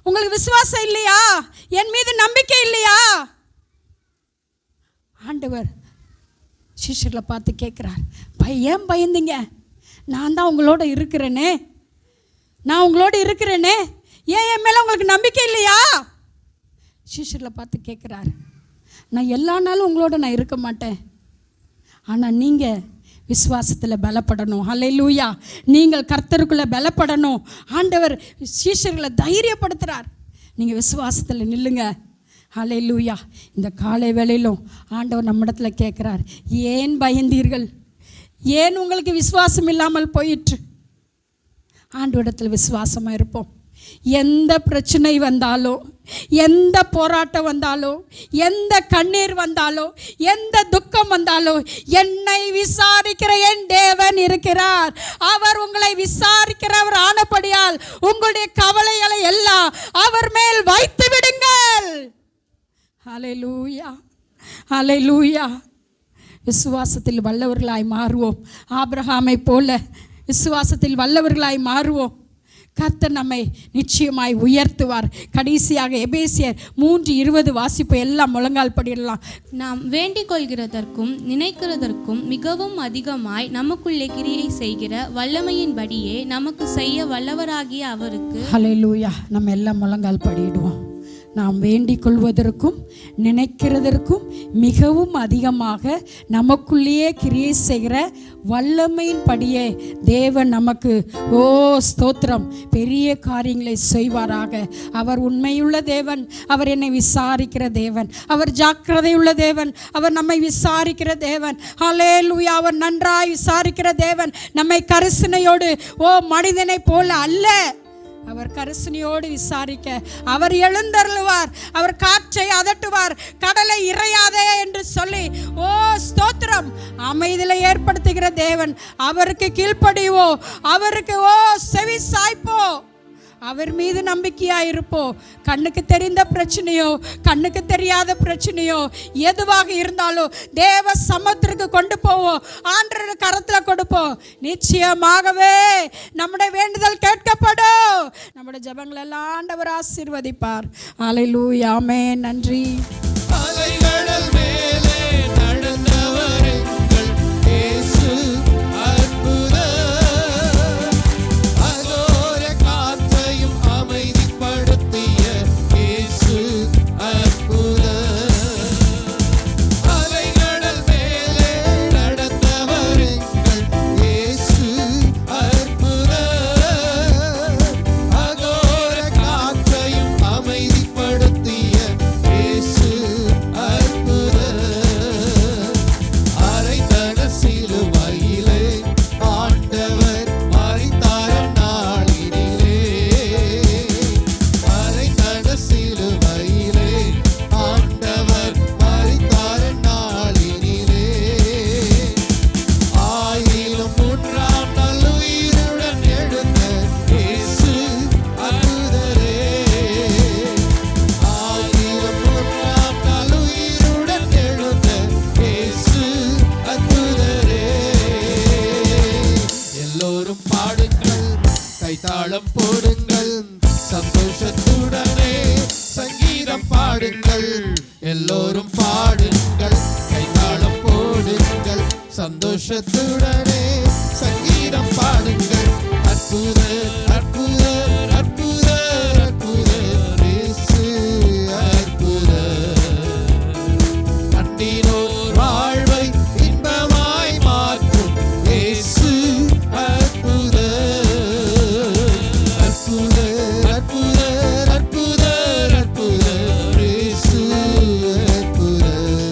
உங்களுக்கு விசுவாசம் இல்லையா? என் மீது நம்பிக்கை இல்லையா? ஆண்டவர் சிஷ்யர்களை பார்த்து கேட்குறார், ஏன் பயந்தீங்க? நான் தான் உங்களோட இருக்கிறேனே, நான் உங்களோட இருக்கிறேனே, ஏன் என் மேலே உங்களுக்கு நம்பிக்கை இல்லையா? சிஷ்யர்களை பார்த்து கேட்குறாரு, நான் எல்லா நாளும் உங்களோட நான் இருக்க மாட்டேன், ஆனால் நீங்கள் விசுவாசத்தில் பலப்படணும். ஹல்லேலூயா. நீங்கள் கர்த்தருக்குள்ளே பலப்படணும். ஆண்டவர் சீஷர்களை தைரியப்படுத்துகிறார். நீங்கள் விசுவாசத்தில் நில்லுங்க. ஹல்லேலூயா. இந்த காலை வேளையிலும் ஆண்டவர் நம்மிடத்துல கேட்குறார், ஏன் பயந்தீர்கள்? ஏன் உங்களுக்கு விசுவாசம் இல்லாமல் போயிற்று? ஆண்டவரிடத்தில் விசுவாசமாக இருப்போம். எந்த பிரச்சனை வந்தாலும், எந்த போராட்டம் வந்தாலும், எந்த கண்ணீர் வந்தாலும், எந்த துக்கம் வந்தாலும், என்னை விசாரிக்கிற என் தேவன் இருக்கிறார். அவர் உங்களை விசாரிக்கிறவர் ஆனபடியால் உங்களுடைய கவலைகளை எல்லாம் அவர் மேல் வைத்து விடுங்கள். ஹல்லேலூயா, ஹல்லேலூயா. விசுவாசத்தில் வல்லவர்களாய் மாறுவோம். ஆபிரகாமை போல விசுவாசத்தில் வல்லவர்களாய் மாறுவோம். கர்த்தர் நம்மை நிச்சயமாய் உயர்த்துவார். கடைசியாக எபேசியர் 3:20 வாசிப்பு. எல்லாம் முழங்கால் படிடலாம். நாம் வேண்டிக் கொள்கிறதற்கும் நினைக்கிறதற்கும் மிகவும் அதிகமாய் நமக்குள்ளே கிரியை செய்கிற வல்லமையின்படியே நமக்கு செய்ய வல்லவராகிய அவருக்கு. ஹல்லேலூயா. நம்ம எல்லாம் முழங்கால் படிடுவோம். நாம் வேண்டிக் கொள்வதற்கும் நினைக்கிறதற்கும் மிகவும் அதிகமாக நமக்குள்ளேயே கிரியை செய்கிற வல்லமையின்படியே தேவன் நமக்கு ஸ்தோத்திரம் பெரிய காரியங்களை செய்வாராக. அவர் உண்மையுள்ள தேவன், அவர் என்னை விசாரிக்கிற தேவன், அவர் ஜாக்கிரதையுள்ள தேவன், அவர் நம்மை விசாரிக்கிற தேவன். ஹல்லேலூயா. அவர் நன்றாய் விசாரிக்கிற தேவன். நம்மை கரிசனையோடு மனிதனை போல அல்ல, அவர் கரிசனையோடு விசாரிக்க அவர் எழுந்தருளுவார். அவர் காற்றை அதட்டுவார், கடலை இறையாதே என்று சொல்லி ஸ்தோத்திரம் அமைதியை ஏற்படுத்துகிற தேவன். அவருக்கு கீழ்ப்படிவோ, அவருக்கு செவி சாய்ப்போ, அவர் மீது நம்பிக்கையாக இருப்போம். கண்ணுக்கு தெரிந்த பிரச்சனையோ கண்ணுக்கு தெரியாத பிரச்சனையோ எதுவாக இருந்தாலும் தேவ சமூகத்திற்கு கொண்டு போவோம், ஆண்டவர் கரத்தில் கொடுப்போம். நிச்சயமாகவே நம்முடைய வேண்டுதல் கேட்கப்படும். நம்முடைய ஜெபங்கள் எல்லாம் ஆண்டவர் ஆசீர்வதிப்பார். அல்லேலூயா. ஆமென். நன்றி. அலைகடல் மேலே நடந்தவர் எங்கள் இயேசு அற்புதர். அகோர காற்றையும் அமைதிப்படுத்திய இயேசு அற்புதர். அலைகடல் மேலே நடந்தவர் எங்கள் இயேசு அற்புதர். அகோர காற்றையும் அமைதிப்படுத்திய இயேசு அற்புதர். அரைத்தட சிலுவையிலே ஆண்டவர் மரித்தார் நாளினிலே. அரைத்தட சிலுவையிலே ஆண்டவர் மரித்தார் நாளினிலே. 1003ஆம் நாள் உயிருடன் எழுந்த இயேசு அற்புதரே. 1003ஆம் நாள் உயிருடன் எழுந்த இயேசு அற்புதரே. எல்லோரும் பாடுங்கள், கைத்தாளம் போடுங்கள், சந்தோஷத்துடனே சங்கீதம் பாடுங்கள். எல்லோரும் பாடுங்கள், கைத்தாளம் போடுங்கள், சந்தோஷத்துடனே சங்கீதம் பாடுங்கள். அற்புதர் அற்புதர் அற்புதர் அற்புதர் இயேசு அற்புதர். கண்டினோர் வாழ்வை இன்பமாய் மாற்றும் இயேசு அற்புதர். அற்புதர் அற்புதர் அற்புதர் அற்புதர் இயேசு அற்புதர்.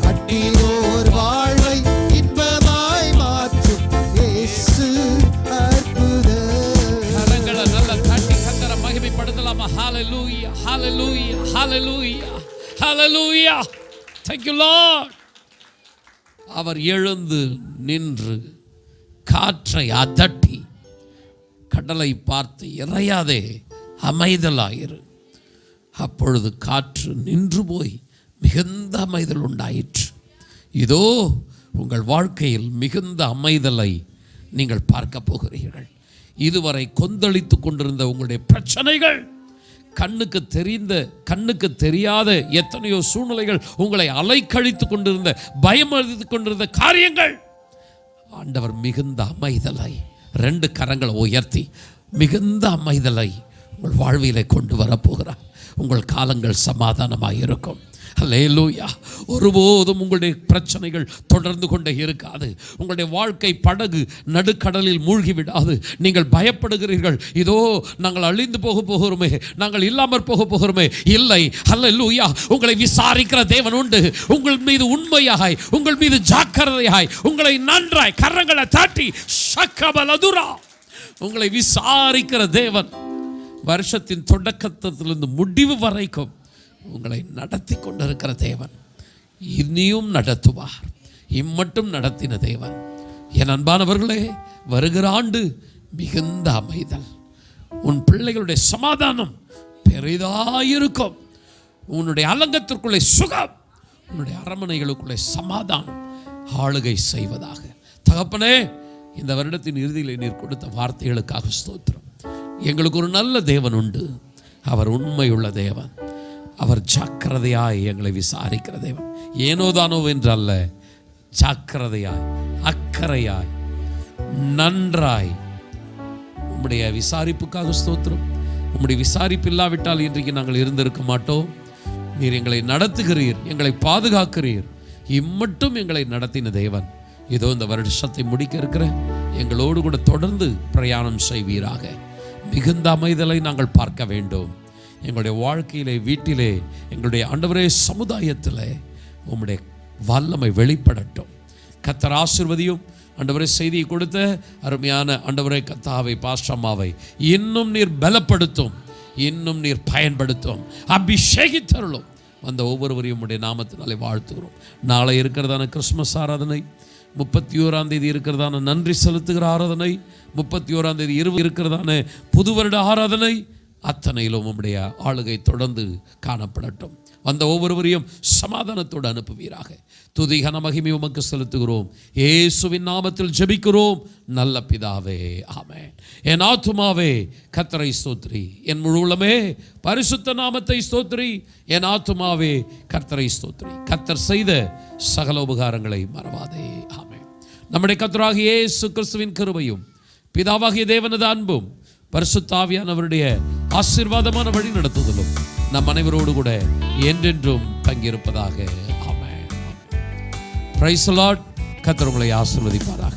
கண்டினோர் வாழ்வை இன்பமாய் மாற்றும் இயேசு அற்புதர். கரங்களை நல்லா தட்டி கர்த்தரை மகிமைப்படுத்தலாமா? ஹalleluya hallelujah hallelujah hallelujah. Thank you Lord. அவர் எழுந்து நின்று காற்றை அதட்டி கடலை பார்த்து இறையாதே அமைதலாயிரு. அப்பொழுது காற்று நின்று போய் மிகுந்த அமைதல் உண்டாயிற்று. இதோ உங்கள் வாழ்க்கையில் மிகுந்த அமைதலை நீங்கள் பார்க்க போகிறீர்கள். இதுவரை கொந்தளித்து கொண்டிருந்த உங்களுடைய பிரச்சனைகள், கண்ணுக்கு தெரியாத எத்தனையோ சூழ்நிலைகள், உங்களை அலைக்கழித்து கொண்டிருந்த பயம் அளித்து கொண்டிருந்த காரியங்கள், ஆண்டவர் மிகுந்த அமைதலை 2 கரங்களை உயர்த்தி மிகுந்த அமைதலை உங்கள் வாழ்விலே கொண்டு வரப்போகிறார். உங்கள் காலங்கள் சமாதானமாக இருக்கும். அல்லேலூயா. ஒருபோதும் உங்களுடைய பிரச்சனைகள் தொடர்ந்து கொண்டே இருக்காது. உங்களுடைய வாழ்க்கை படகு நடுக்கடலில் மூழ்கி விடாது. நீங்கள் பயப்படுகிறீர்கள், இதோ நாங்கள் அழிந்து போகிறோமே, நாங்கள் இல்லாமற் போகிறோமே. இல்லை, அல்லேலூயா. உங்களை விசாரிக்கிற தேவன் உண்டு. உங்கள் மீது உண்மையாய், உங்கள் மீது ஜாக்கிரதையாய், உங்களை நன்றாய் கரங்களை தாட்டி ஷக்கபலதுரா உங்களை விசாரிக்கிற தேவன் வருஷத்தின் தொடக்கத்திலிருந்து முடிவு வரைக்கும் உங்களை நடத்தி கொண்டிருக்கிற தேவன் இனியும் நடத்துவார். இம்மட்டும் நடத்தின தேவன். என் அன்பானவர்களே, வருகிற ஆண்டு மிகுந்த அமைதல், உன் பிள்ளைகளுடைய சமாதானம் பெரிதாயிருக்கும். உன்னுடைய அலங்கத்திற்குள்ளே சுகம், உன்னுடைய அரண்மனைகளுக்குள்ளே சமாதானம் ஆளுகை செய்வதாக. தகப்பனே, இந்த வருடத்தின் இறுதியில் நீர் கொடுத்த வார்த்தைகளுக்காக ஸ்தோத்திரம். எங்களுக்கு ஒரு நல்ல தேவன் உண்டு. அவர் உண்மையுள்ள தேவன். அவர் ஜாக்கிரதையாய் எங்களை விசாரிக்கிற தேவன். ஏனோதானோ என்றல்ல, ஜாக்கிரதையாய், அக்கறையாய், நன்றாய் உம்முடைய விசாரிப்புக்காக ஸ்தோத்திரம். உம்முடைய விசாரிப்பு இல்லாவிட்டால் இன்றைக்கு நாங்கள் இருந்திருக்க மாட்டோம். நீர் எங்களை நடத்துகிறீர், எங்களை பாதுகாக்கிறீர். இம்மட்டும் எங்களை நடத்தின தேவன் இதோ இந்த வருஷத்தை முடிக்க இருக்கிற எங்களோடு கூட தொடர்ந்து பிரயாணம் செய்வீராக. மிகுந்த அமைதலை நாங்கள் பார்க்க வேண்டும். எங்களுடைய வாழ்க்கையிலே, வீட்டிலே, எங்களுடைய ஆண்டவரே சமுதாயத்தில் உம்முடைய வல்லமை வெளிப்படட்டும். கர்த்தர் ஆசீர்வதியும். ஆண்டவரே செய்தியை கொடுத்த அருமையான ஆண்டவரே கர்த்தாவை, பாஸ்டம்மாவை இன்னும் நீர் பலப்படுத்தும், இன்னும் நீர் பயன்படுத்தும், அபிஷேகித்தருளும். வந்த ஒவ்வொருவரையும் உடைய நாமத்தினாலே வாழ்த்துகிறோம். நாளை இருக்கிறதான கிறிஸ்மஸ் ஆராதனை, 31ஆம் தேதி இருக்கிறதான நன்றி செலுத்துகிற ஆராதனை, 31ஆம் தேதி இருக்கிறதான புது வருட ஆராதனை, அத்தனையிலும் உம்முடைய ஆளுகை தொடர்ந்து காணப்படட்டும். வந்த ஒவ்வொருவரையும் சமாதானத்தோடு அனுப்புவீராக. துதி கன மகிமை உமக்கு செலுத்துகிறோம். இயேசுவின் நாமத்தில் ஜெபிக்கிறோம் நல்ல பிதாவே, ஆமென். என் ஆத்துமாவே கர்த்தரை ஸ்தோத்திரி, என் முழு உள்ளமே பரிசுத்த நாமத்தை ஸ்தோத்திரி. என் ஆத்துமாவே கர்த்தரை ஸ்தோத்திரி. கர்த்தர் செய்த சகல உபகாரங்களை மறவாதே, ஆமென். நம்முடைய கர்த்தராகிய இயேசு கிறிஸ்துவின் கிருபையும் பிதாவாகிய தேவனது அன்பும் பரிசுத்த ஆவியானவருடைய ஆசீர்வாதமான வழி நடத்துதலும் நம் அனைவரோடு கூட என்றென்றும் தங்கியிருப்பதாக. ஆமென். Praise the Lord. கர்த்தர் உங்களை ஆசீர்வதிப்பாராக.